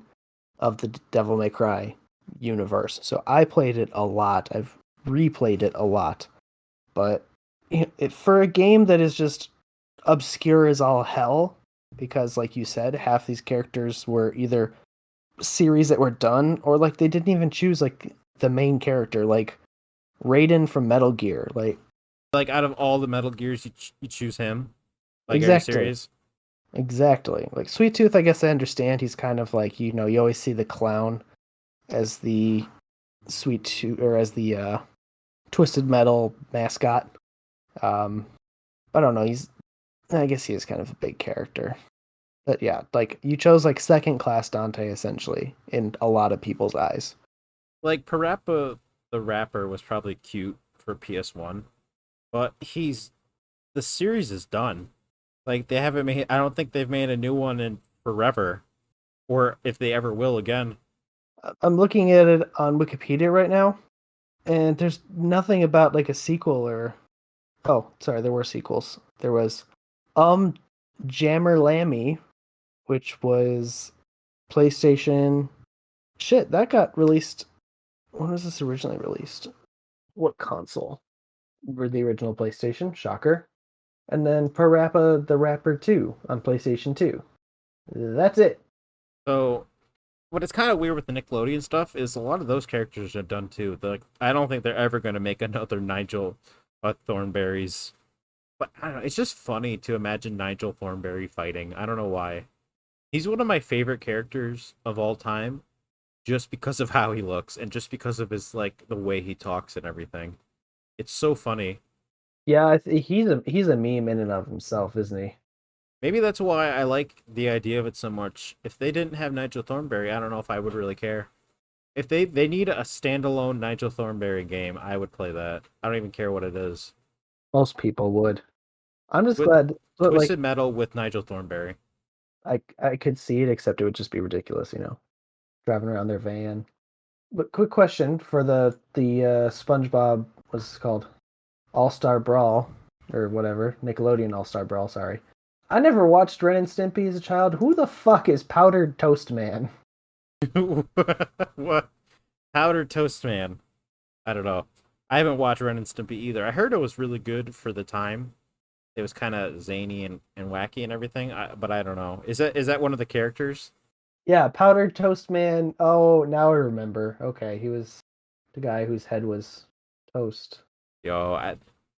of the Devil May Cry universe. So I played it a lot. I've replayed it a lot. But for a game that is just obscure as all hell, because like you said, half these characters were either series that were done or like they didn't even choose like the main character, like Raiden from Metal Gear. Like Like out of all the Metal Gears, you choose him. Like, are you exactly. serious? Exactly. Like Sweet Tooth, I guess I understand. He's kind of like, you always see the clown as the Sweet Tooth or as the Twisted Metal mascot. Um, I don't know. I guess he is kind of a big character. But yeah, like you chose like second class Dante essentially in a lot of people's eyes. Like Parappa the Rapper was probably cute for PS1, but he's the series is done. Like they haven't made. I don't think they've made a new one in forever, or if they ever will again. I'm looking at it on Wikipedia right now, and there's nothing about like a sequel or oh, sorry, there were sequels. There was um Jammer Lammy, which was PlayStation. Shit, that got released. When was this originally released? What console? Were the original PlayStation? Shocker. And then Parappa the Rapper 2 on PlayStation 2. That's it. So, what is kind of weird with the Nickelodeon stuff is a lot of those characters are done too. Like, I don't think they're ever going to make another Nigel Thornberry's. But I don't know. It's just funny to imagine Nigel Thornberry fighting. I don't know why. He's one of my favorite characters of all time, just because of how he looks and just because of his like the way he talks and everything. It's so funny. Yeah, he's a meme in and of himself, isn't he? Maybe that's why I like the idea of it so much. If they didn't have Nigel Thornberry, I don't know if I would really care. If they need a standalone Nigel Thornberry game, I would play that. I don't even care what it is. Most people would. I'm just With glad, but like Twisted Metal with Nigel Thornberry. I could see it, except it would just be ridiculous, driving around their van. But quick question for the SpongeBob, what's it called? All Star Brawl or whatever, Nickelodeon All Star Brawl. Sorry, I never watched Ren and Stimpy as a child. Who the fuck is Powdered Toast Man? What? Powdered Toast Man. I don't know. I haven't watched Ren and Stimpy either. I heard it was really good for the time. It was kind of zany and wacky and everything. But I don't know. Is that one of the characters? Yeah, Powdered Toast Man. Oh, now I remember. Okay, he was the guy whose head was toast. Yo,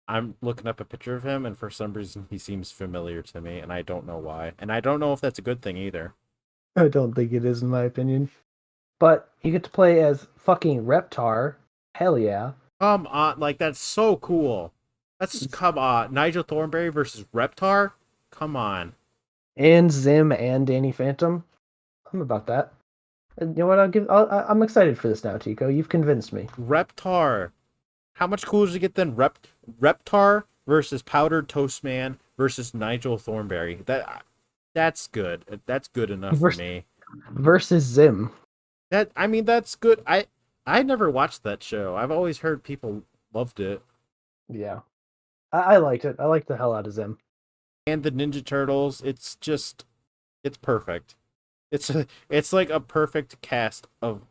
I'm looking up a picture of him, and for some reason he seems familiar to me, and I don't know why. And I don't know if that's a good thing either. I don't think it is, in my opinion. But you get to play as fucking Reptar. Hell yeah. Come on, like that's so cool. That's come on, Nigel Thornberry versus Reptar. Come on, And Zim and Danny Phantom. I'm about that. And you know what? I'm excited for this now, Tico. You've convinced me. Reptar. How much cooler does it get than Reptar versus Powdered Toast Man versus Nigel Thornberry? That's good. That's good enough for Vers- me. versus Zim. That's good. I never watched that show. I've always heard people loved it. Yeah. I liked it. I liked the hell out of Zim. And the Ninja Turtles, it's perfect. It's like a perfect cast of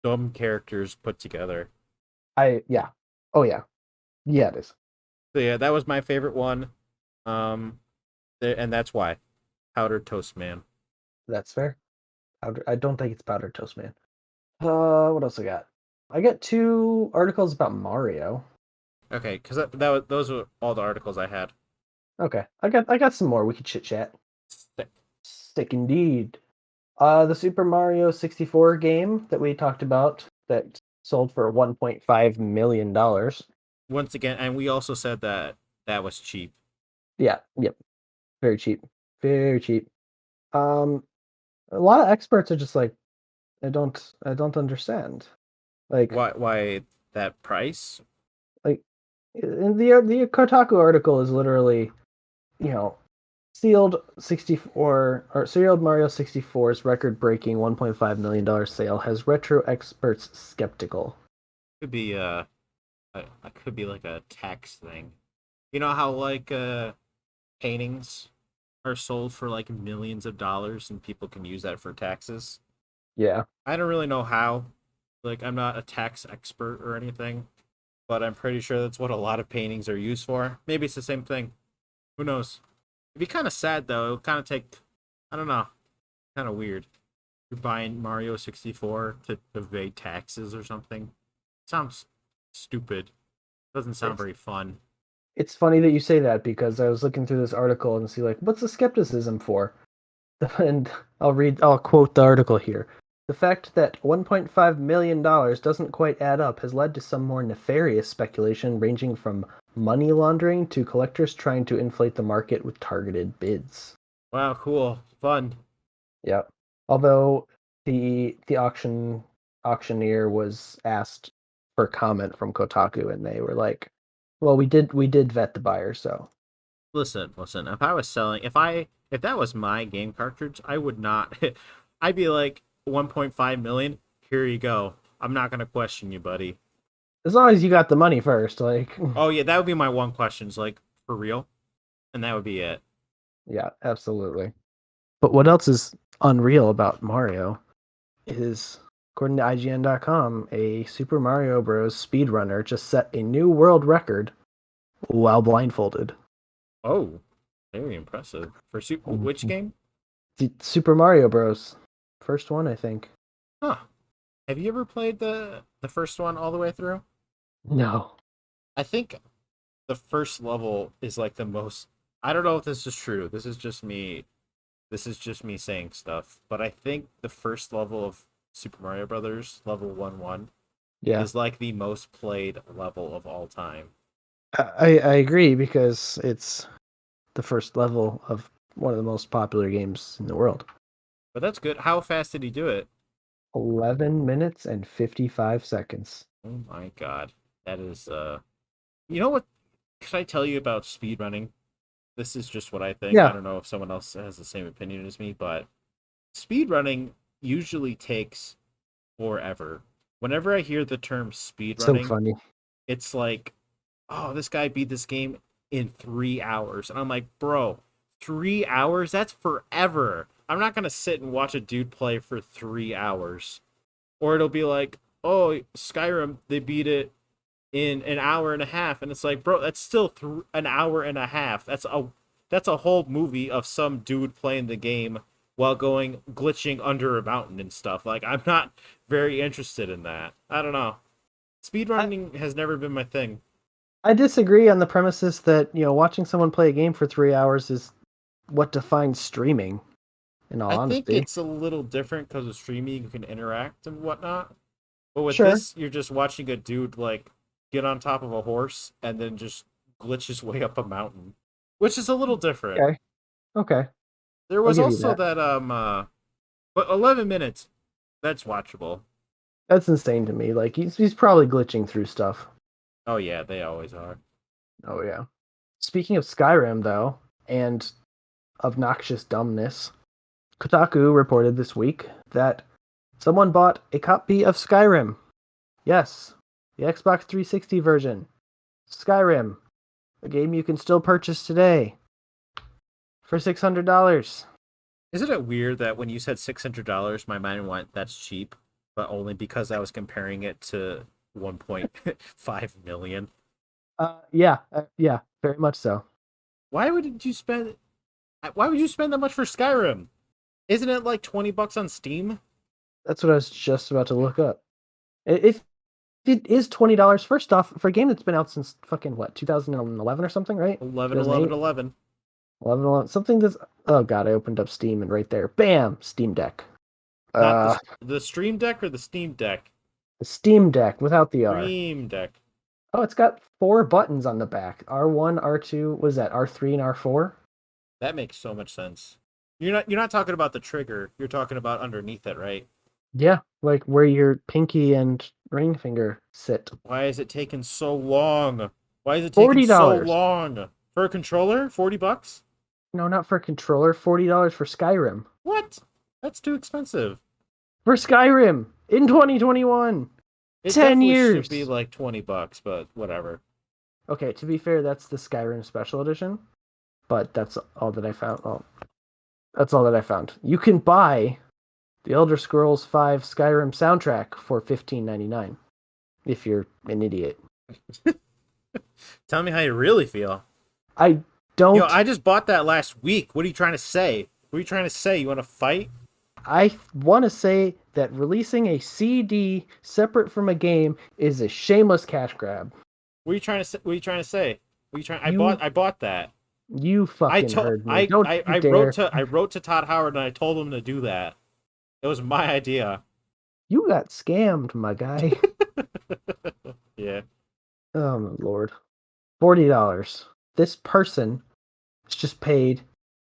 dumb characters put together. Yeah. Oh yeah. Yeah, it is. So yeah, that was my favorite one. Um, and that's why Powdered Toast Man. That's fair. I don't think it's Powdered Toast Man. What else I got? I got two articles about Mario. Okay, because those were all the articles I had. Okay. I got some more. We could chit chat. Sick. Sick indeed. The Super Mario 64 game that we talked about that sold for $1.5 million. Once again, and we also said that that was cheap. Yeah, yep. Very cheap. Very cheap. Um, a lot of experts are just like, I don't understand. Like, Why that price? like in the Kotaku article is literally, you know, sealed Mario 64's record-breaking $1.5 million sale has retro experts skeptical. Could be could be like a tax thing. You know how like paintings are sold for like millions of dollars and people can use that for taxes? Yeah. I don't really know how. Like I'm not a tax expert or anything, but I'm pretty sure that's what a lot of paintings are used for. Maybe it's the same thing. Who knows? It'd be kind of sad though. It would kind of take, I don't know, kind of weird. You're buying Mario 64 to evade taxes or something. Sounds stupid. Doesn't sound It's very fun. it's funny that you say that because I was looking through this article and see like what's the skepticism for? And I'll quote the article here. The fact that $1.5 million doesn't quite add up has led to some more nefarious speculation ranging from money laundering to collectors trying to inflate the market with targeted bids. Wow, cool, fun. Yeah. Although the auctioneer was asked for comment from Kotaku and they were like, "Well, we did vet the buyer, so." Listen. If I was selling, if that was my game cartridge, I would not. I'd be like 1.5 million. Here you go. I'm not gonna question you, buddy. As long as you got the money first, like Oh yeah, that would be my one question. Is like for real, and that would be it. yeah, absolutely. But what else is unreal about Mario is, according to IGN.com, a Super Mario Bros. Speedrunner just set a new world record while blindfolded. Oh, very impressive. For which game? The Super Mario Bros. First one, I think. Huh. Have you ever played the first one all the way through? No. I think the first level is like the most. I don't know if this is true. This is just me. This is just me saying stuff. But I think the first level of Super Mario Brothers, level 1-1, Yeah. is like the most played level of all time. I agree because it's the first level of one of the most popular games in the world. But that's good. How fast did he do it? 11 minutes and 55 seconds. Oh my god. That is You know what? could I tell you about speedrunning? This is just what I think. I Yeah, don't know if someone else has the same opinion as me, but speedrunning usually takes forever. Whenever I hear the term so speedrunning, funny. it's like, oh, this guy beat this game in 3 hours. And I'm like, bro, 3 hours? That's forever. I'm not going to sit and watch a dude play for 3 hours. Or it'll be like, oh, Skyrim, they beat it in an hour and a half. And it's like, bro, that's still an hour and a half. That's a whole movie of some dude playing the game while going glitching under a mountain and stuff. Like, I'm not very interested in that. I don't know. I, Speedrunning has never been my thing. I disagree on the premises that, watching someone play a game for 3 hours is what defines streaming, in all I think honesty. it's a little different because of streaming, you can interact and whatnot. But with Sure. this, you're just watching a dude like get on top of a horse and then just glitch his way up a mountain, which is a little different. Okay. Okay. There I'll was give you also that. that but 11 minutes, that's watchable. That's insane to me. Like he's probably glitching through stuff. Oh yeah, they always are. Oh yeah. Speaking of Skyrim though, and obnoxious dumbness, Kotaku reported this week that someone bought a copy of Skyrim. Yes, the Xbox 360 version. Skyrim, a game you can still purchase today for $600. Isn't it weird that when you said $600, my mind went, that's cheap, but only because I was comparing it to 1.5 million. Yeah, very much so. Why would you spend Why would you spend that much for Skyrim? Isn't it like $20 on Steam? That's what I was just about to look up. If it is $20, first off, for a game that's been out since fucking what, 2011 or something, right? 11, 11, 2008, 11. 11, 11, something that's. Oh god, I opened up Steam and right there, bam, Steam Deck. Not Uh, the Stream Deck or the Steam Deck? the Steam Deck without the R. Stream Deck. Oh, it's got 4 buttons on the back. R1, R2, what is that? R3 and R4? That makes so much sense. You're not talking about the trigger. You're talking about underneath it, right? Yeah, like where your pinky and ring finger sit. Why is it taking so long? Why is it taking so $40. long? For a controller? $40? No, not for a controller. $40 for Skyrim. What? That's too expensive. For Skyrim in 2021. It 10 definitely should years. be like $20, but whatever. Okay, to be fair, that's the Skyrim Special Edition, but that's all that I found. Well, that's all that I found. You can buy the Elder Scrolls V Skyrim soundtrack for $15.99 if you're an idiot. Tell me how you really feel. I don't. I just bought that last week. What are you trying to say? What are you trying to say? You want to fight? I want to say that releasing a CD separate from a game is a shameless cash grab. What are you trying to say? What are you trying to say? What are you trying? You I bought that. you fucking heard me. Don't you I dare. wrote to Todd Howard and I told him to do that. It was my idea. You got scammed, my guy. Yeah. Oh my lord. $40. This person has just paid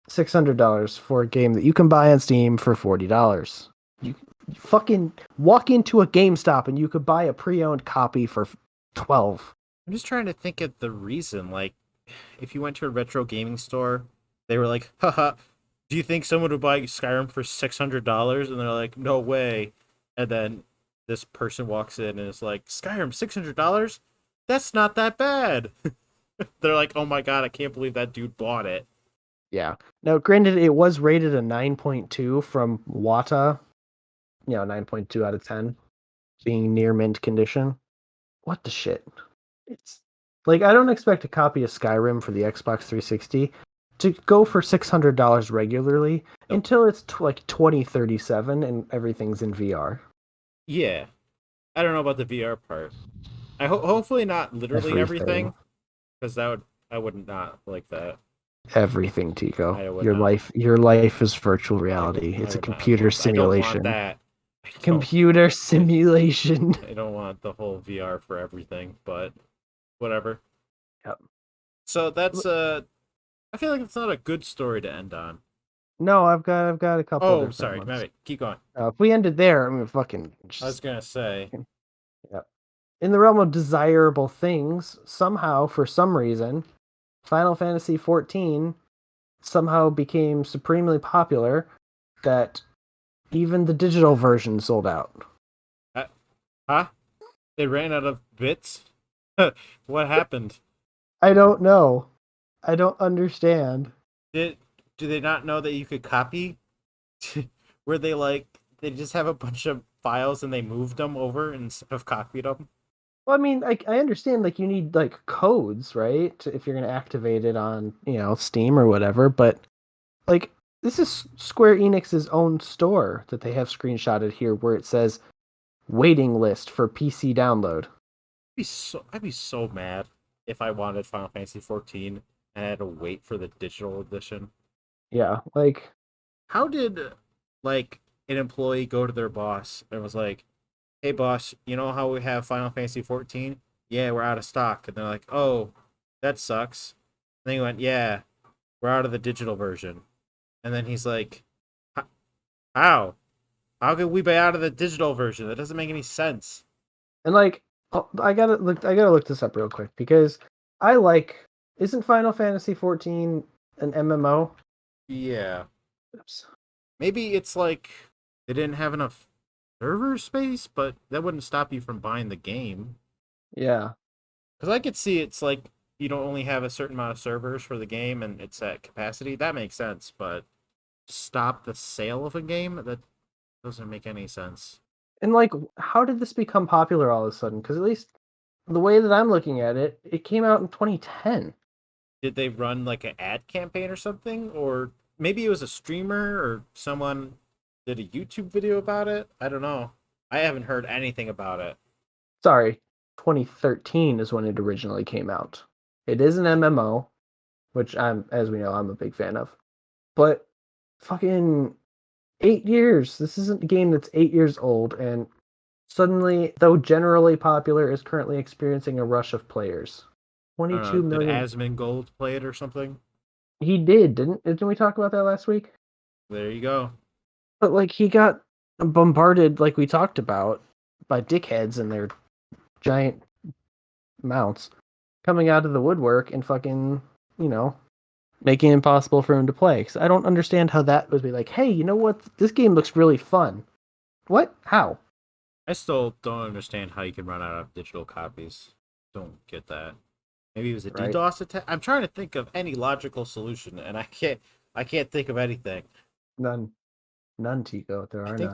$600 for a game that you can buy on Steam for $40. You fucking walk into a GameStop and you could buy a pre-owned copy for 12. I'm just trying to think of the reason. Like, if you went to a retro gaming store, they were like, haha, do you think someone would buy Skyrim for $600? And they're like, no way. And then this person walks in and is like, Skyrim, $600? That's not that bad. They're like, oh my god, I can't believe that dude bought it. Yeah. Now, granted, it was rated a 9.2 from Wata. 9.2 out of 10, being near mint condition. What the shit? It's like I don't expect a copy of Skyrim for the Xbox 360 to go for $600 regularly Nope. until it's like 2037 and everything's in VR. Yeah. I don't know about the VR part. Hopefully not literally everything, because I would not like that. Everything, Tico. I would Your not. life is virtual reality. It's a would not computer want, I don't want simulation. that. Computer simulation. I don't want the whole VR for everything, but whatever. Yep. So that's I feel like it's not a good story to end on. No, I've got a couple. Oh, different sorry, ones. maybe keep going. If we ended there, I mean, fucking. I was gonna say. Yep. in the realm of desirable things, somehow, for some reason, Final Fantasy XIV somehow became supremely popular that even the digital version sold out. Uh, huh? They ran out of bits? What happened? I don't know. I don't understand. Did do they not know that you could copy? Where they like they just have a bunch of files and they moved them over instead of copied them? Well, I mean, I understand like you need like codes, right? If you're gonna activate it on, Steam or whatever, but like this is Square Enix's own store that they have screenshotted here where it says waiting list for PC download. I'd be so mad if I wanted Final Fantasy 14 and I had to wait for the digital edition. Yeah, like How did like an employee go to their boss and was like, "Hey boss, you know how we have Final Fantasy 14? Yeah, we're out of stock." And they're like, "Oh, that sucks." And then he went, "Yeah, we're out of the digital version." And then he's like, "How? How could we be out of the digital version? That doesn't make any sense." and like oh, I gotta look this up real quick because I like isn't Final Fantasy 14 an MMO? Yeah. Oops. Maybe it's like they didn't have enough server space, but that wouldn't stop you from buying the game. Yeah. Because I could see it's like you don't only have a certain amount of servers for the game and it's at capacity. That makes sense, but stop the sale of a game? That doesn't make any sense. And like how did this become popular all of a sudden? Because at least the way that I'm looking at it, it came out in 2010. Did they run like an ad campaign or something? Or maybe it was a streamer or someone did a YouTube video about it? I don't know. I haven't heard anything about it. Sorry, 2013 is when it originally came out. It is an MMO, which as we know, I'm a big fan of. But fucking 8 years. This isn't a game that's 8 years old, and suddenly, though generally popular, is currently experiencing a rush of players. I don't 22 know. Did million. Asmongold play it or something? He didn't we talk about that last week? There you go. But like he got bombarded, like we talked about, by dickheads and their giant mounts coming out of the woodwork and fucking, you know, making it impossible for him to play. Because I don't understand how that would be like, hey, you know what? This game looks really fun. What? How? I still don't understand how you can run out of digital copies. Don't get that. Maybe it was a Right? DDoS attack. I'm trying to think of any logical solution, and I can't. I can't think of anything. None. None, Tico. There I are think none.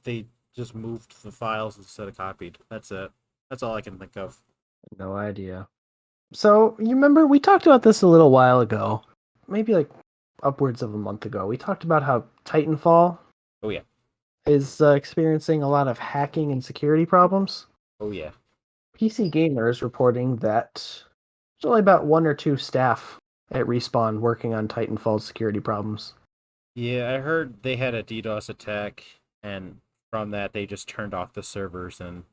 they just moved the files instead of copied. That's it. That's all I can think of. No idea. So, you remember we talked about this a little while ago, maybe like upwards of a month ago. We talked about how Titanfall Oh yeah. is experiencing a lot of hacking and security problems. Oh yeah. PC Gamer is reporting that there's only about one or two staff at Respawn working on Titanfall's security problems. Yeah, I heard they had a DDoS attack, and from that they just turned off the servers, and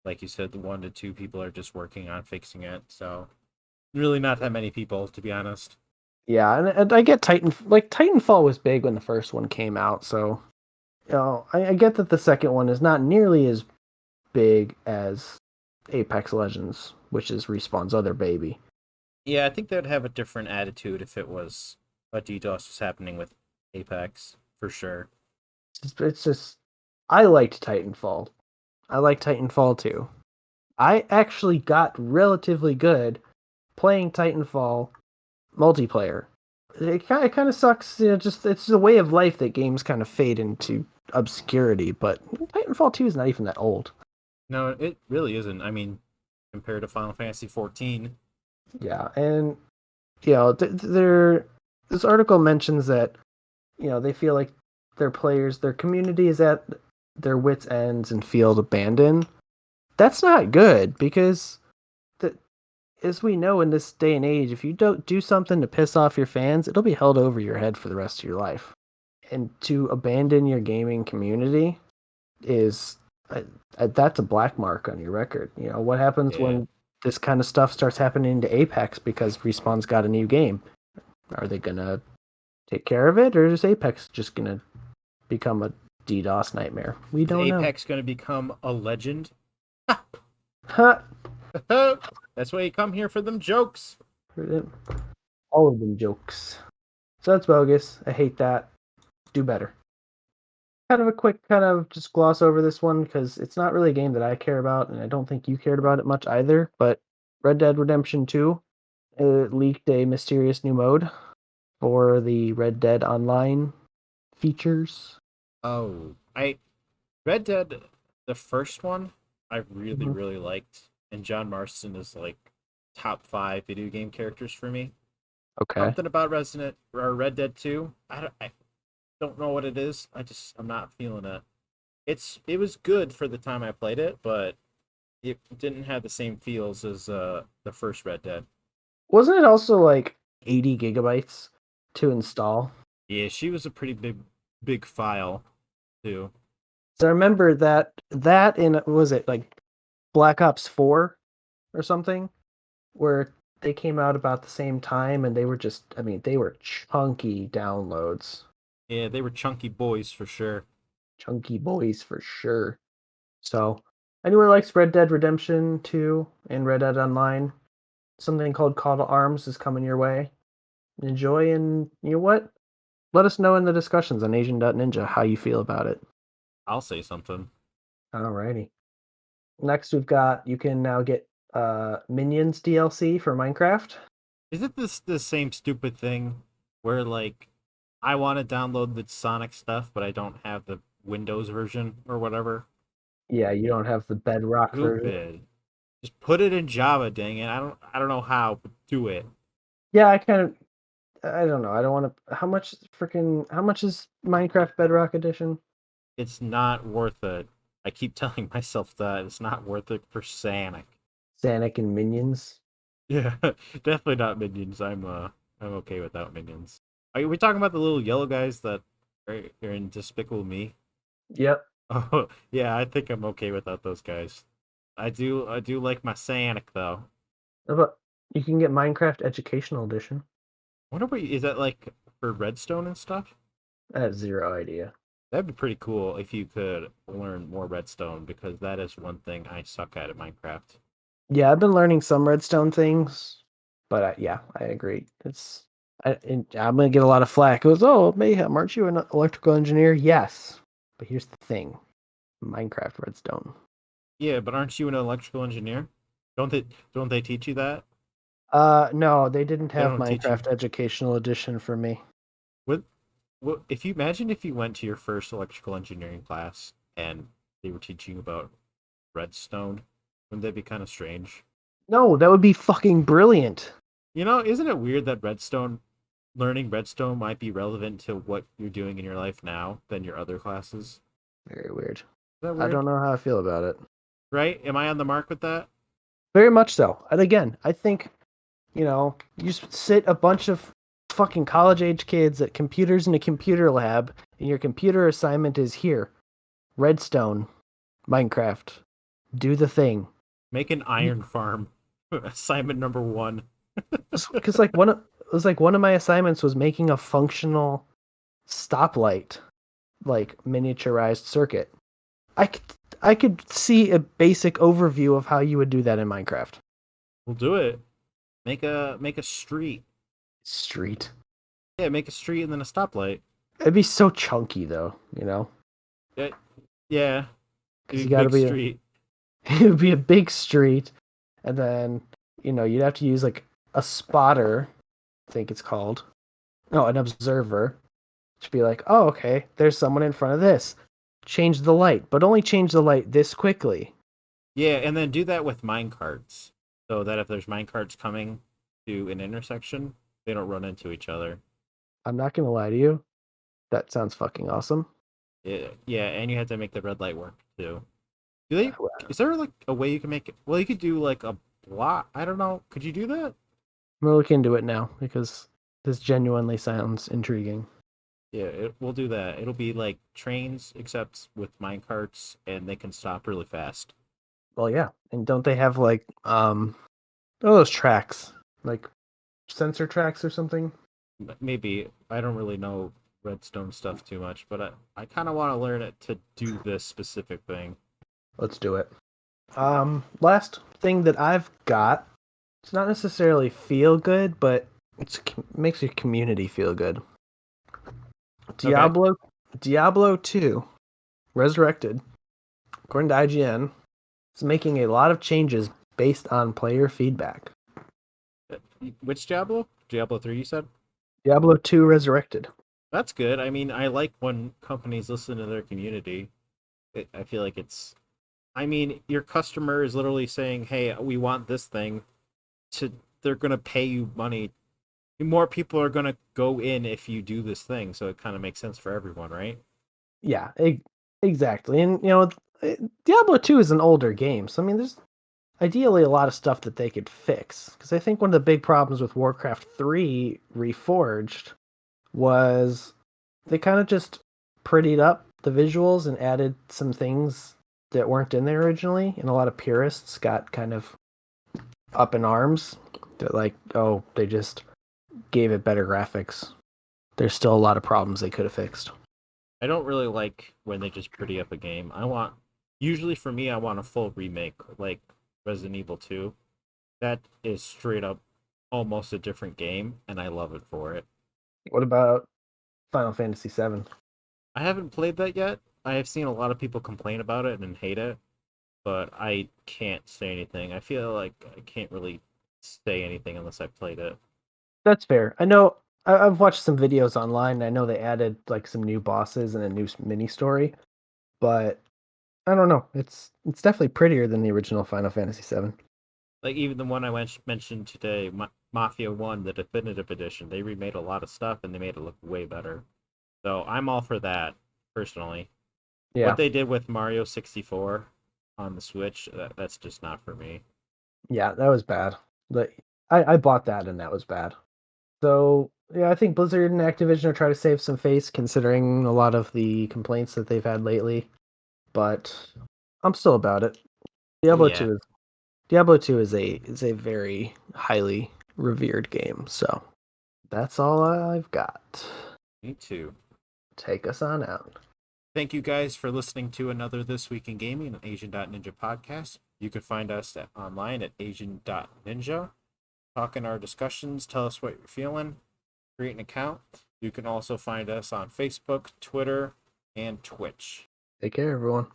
like you said, the 1 to 2 people are just working on fixing it. So really, not that many people, to be honest. Yeah, and I get Titanfall was big when the first one came out, so I get that the second one is not nearly as big as Apex Legends, which is Respawn's other baby. Yeah, I think they'd have a different attitude if it was a DDoS was happening with Apex for sure. It's just I liked Titanfall. I like Titanfall too. I actually got relatively good playing Titanfall multiplayer. It kind of sucks, just it's the way of life that games kind of fade into obscurity, but Titanfall 2 is not even that old. No, it really isn't. I mean, compared to Final Fantasy 14. Yeah, and this article mentions that they feel like their community is at their wits' ends and feel abandoned. That's not good because, the, as we know in this day and age, if you don't do something to piss off your fans, it'll be held over your head for the rest of your life. And to abandon your gaming community is that's a black mark on your record. What happens Yeah. when this kind of stuff starts happening to Apex because Respawn's got a new game? Are they gonna take care of it, or is Apex just gonna become a DDoS nightmare? We Is don't know. Apex going to become a legend? Ha! That's why you come here for them jokes. All of them jokes. So that's bogus. I hate that. Do better. Kind of a quick kind of just gloss over this one because it's not really a game that I care about, and I don't think you cared about it much either. But Red Dead Redemption 2 leaked a mysterious new mode for the Red Dead Online features. Oh, I Red Dead, the first one, I really, Mhm. really liked, and John Marston is like top 5 video game characters for me. Okay. Something about Resident or Red Dead 2, I don't know what it is. I'm not feeling it. It was good for the time I played it, but it didn't have the same feels as the first Red Dead. Wasn't it also like 80 gigabytes to install? Yeah, she was a pretty big file too. So I remember that in was it like Black Ops 4 or something where they came out about the same time and they were just I mean they were chunky downloads. Yeah, they were chunky boys for sure. Chunky boys for sure. So anyone likes Red Dead Redemption 2 and Red Dead Online, something called Call to Arms is coming your way. Enjoy and you know what? Let us know in the discussions on Asian.Ninja how you feel about it. I'll say something. Alrighty. Next, we've got you can now get Minions DLC for Minecraft. Is it this the same stupid thing where like I want to download the Sonic stuff, but I don't have the Windows version or whatever? Yeah, you don't have the Bedrock version. Stupid. Just put it in Java, dang it. I don't know how, but do it. Yeah, I don't know. I don't want to. How much is Minecraft Bedrock Edition? It's not worth it. I keep telling myself that it's not worth it for Sonic. Sanic and Minions. Yeah, definitely not minions. I'm okay without minions. Are we talking about the little yellow guys that are in Despicable Me? Yep. Oh, yeah, I think I'm okay without those guys. I do like my Sonic though. But you can get Minecraft Educational Edition. Wonder what is that like for Redstone and stuff? I have zero idea. That'd be pretty cool if you could learn more Redstone because that is one thing I suck at Minecraft. Yeah, I've been learning some Redstone things, but yeah, I agree. I'm gonna get a lot of flack. It goes, oh, Mayhem, aren't you an electrical engineer? Yes, but here's the thing: Minecraft Redstone. Yeah, but aren't you an electrical engineer? Don't they don't they teach you that? No, they didn't They have don't teach you Minecraft Educational Edition for me. what if you imagine if you went to your first electrical engineering class and they were teaching about redstone, wouldn't that be kind of strange? No, that would be fucking brilliant. You know, isn't it weird that learning redstone might be relevant to what you're doing in your life now than your other classes? Is Very weird. that I weird? don't know how I feel about it. Right? Am I on the mark with that? Very much so. And again, I think you sit a bunch of fucking college age kids at computers in a computer lab, and your computer assignment is here Redstone, Minecraft. Do the thing. Make an iron farm. Assignment number 1. Because like one of it was like one of my assignments was making a functional stoplight, like miniaturized circuit. I could I could see a basic overview of how you would do that in Minecraft. We'll do it. Make a street. Street. Yeah, make a street and then a stoplight. It'd be so chunky though. Yeah, yeah, Because you got to big be street. it would be a big street, and then you'd have to use like a spotter, I think it's called. No, an observer to be like, oh, okay, there's someone in front of this. Change the light, but only change the light this quickly. Yeah, and then do that with mine carts, so that if there's mine carts coming to an intersection, they don't run into each other. I'm not gonna lie to you, that sounds fucking awesome. Yeah, yeah, and you have to make the red light work too. Do they? I'm Is there like a way you can make it? Well, you could do like a block. I don't know. Could you do that? gonna look into it now because this genuinely sounds intriguing. Yeah, we'll do that. It'll be like trains, except with mine carts, and they can stop really fast. Well, yeah, and don't they have like those tracks, like sensor tracks or something? Maybe I don't really know redstone stuff too much, but I kind of want to learn it to do this specific thing. Let's do it. Last thing that I've got, it's not necessarily feel good, but makes your community feel good. Okay. Diablo 2 Resurrected, according to IGN, is making a lot of changes based on player feedback. Which Diablo? Diablo 3, you said? Diablo 2 Resurrected. That's good. I mean, I like when companies listen to their community. I feel like it's. I mean, your customer is literally saying, "Hey, we want this thing." To they're gonna pay you money. More people are gonna go in if you do this thing, so it kind of makes sense for everyone, right? Yeah, exactly. And Diablo 2 is an older game, so I mean, there's ideally a lot of stuff that they could fix. Because I think one of the big problems with Warcraft 3 Reforged was they kind of just prettied up the visuals and added some things that weren't in there originally, and a lot of purists got kind of up in arms that like, oh, they just gave it better graphics. There's still a lot of problems they could have fixed. I don't really like when they just pretty up a game. Usually for me, I want a full remake, like Resident Evil 2. That is straight up almost a different game, and I love it for it. What about Final Fantasy 7? I haven't played that yet. I have seen a lot of people complain about it and hate it, but I can't say anything. I feel like I can't really say anything unless I played it. That's fair. I know I've watched some videos online. I know they added like some new bosses and a new mini story, but I don't know. It's definitely prettier than the original Final Fantasy 7. Like even the one I mentioned today, Mafia 1, the definitive edition, they remade a lot of stuff and they made it look way better. So I'm all for that, personally. What Yeah. they did with Mario 64 on the Switch, that's just not for me. Yeah, that was bad. But I bought that and that was bad. So yeah, I think Blizzard and Activision are trying to save some face considering a lot of the complaints that they've had lately. But I'm still about it. Oh Diablo yeah, 2 is Diablo 2 is a very highly revered game. So that's all I've got. me too. Take us on out. Thank you guys for listening to another This Week in Gaming, an Asian.Ninja podcast. You can find us online at Asian.Ninja. Talk in our discussions, tell us what you're feeling, create an account. You can also find us on Facebook, Twitter, and Twitch. Take care, everyone.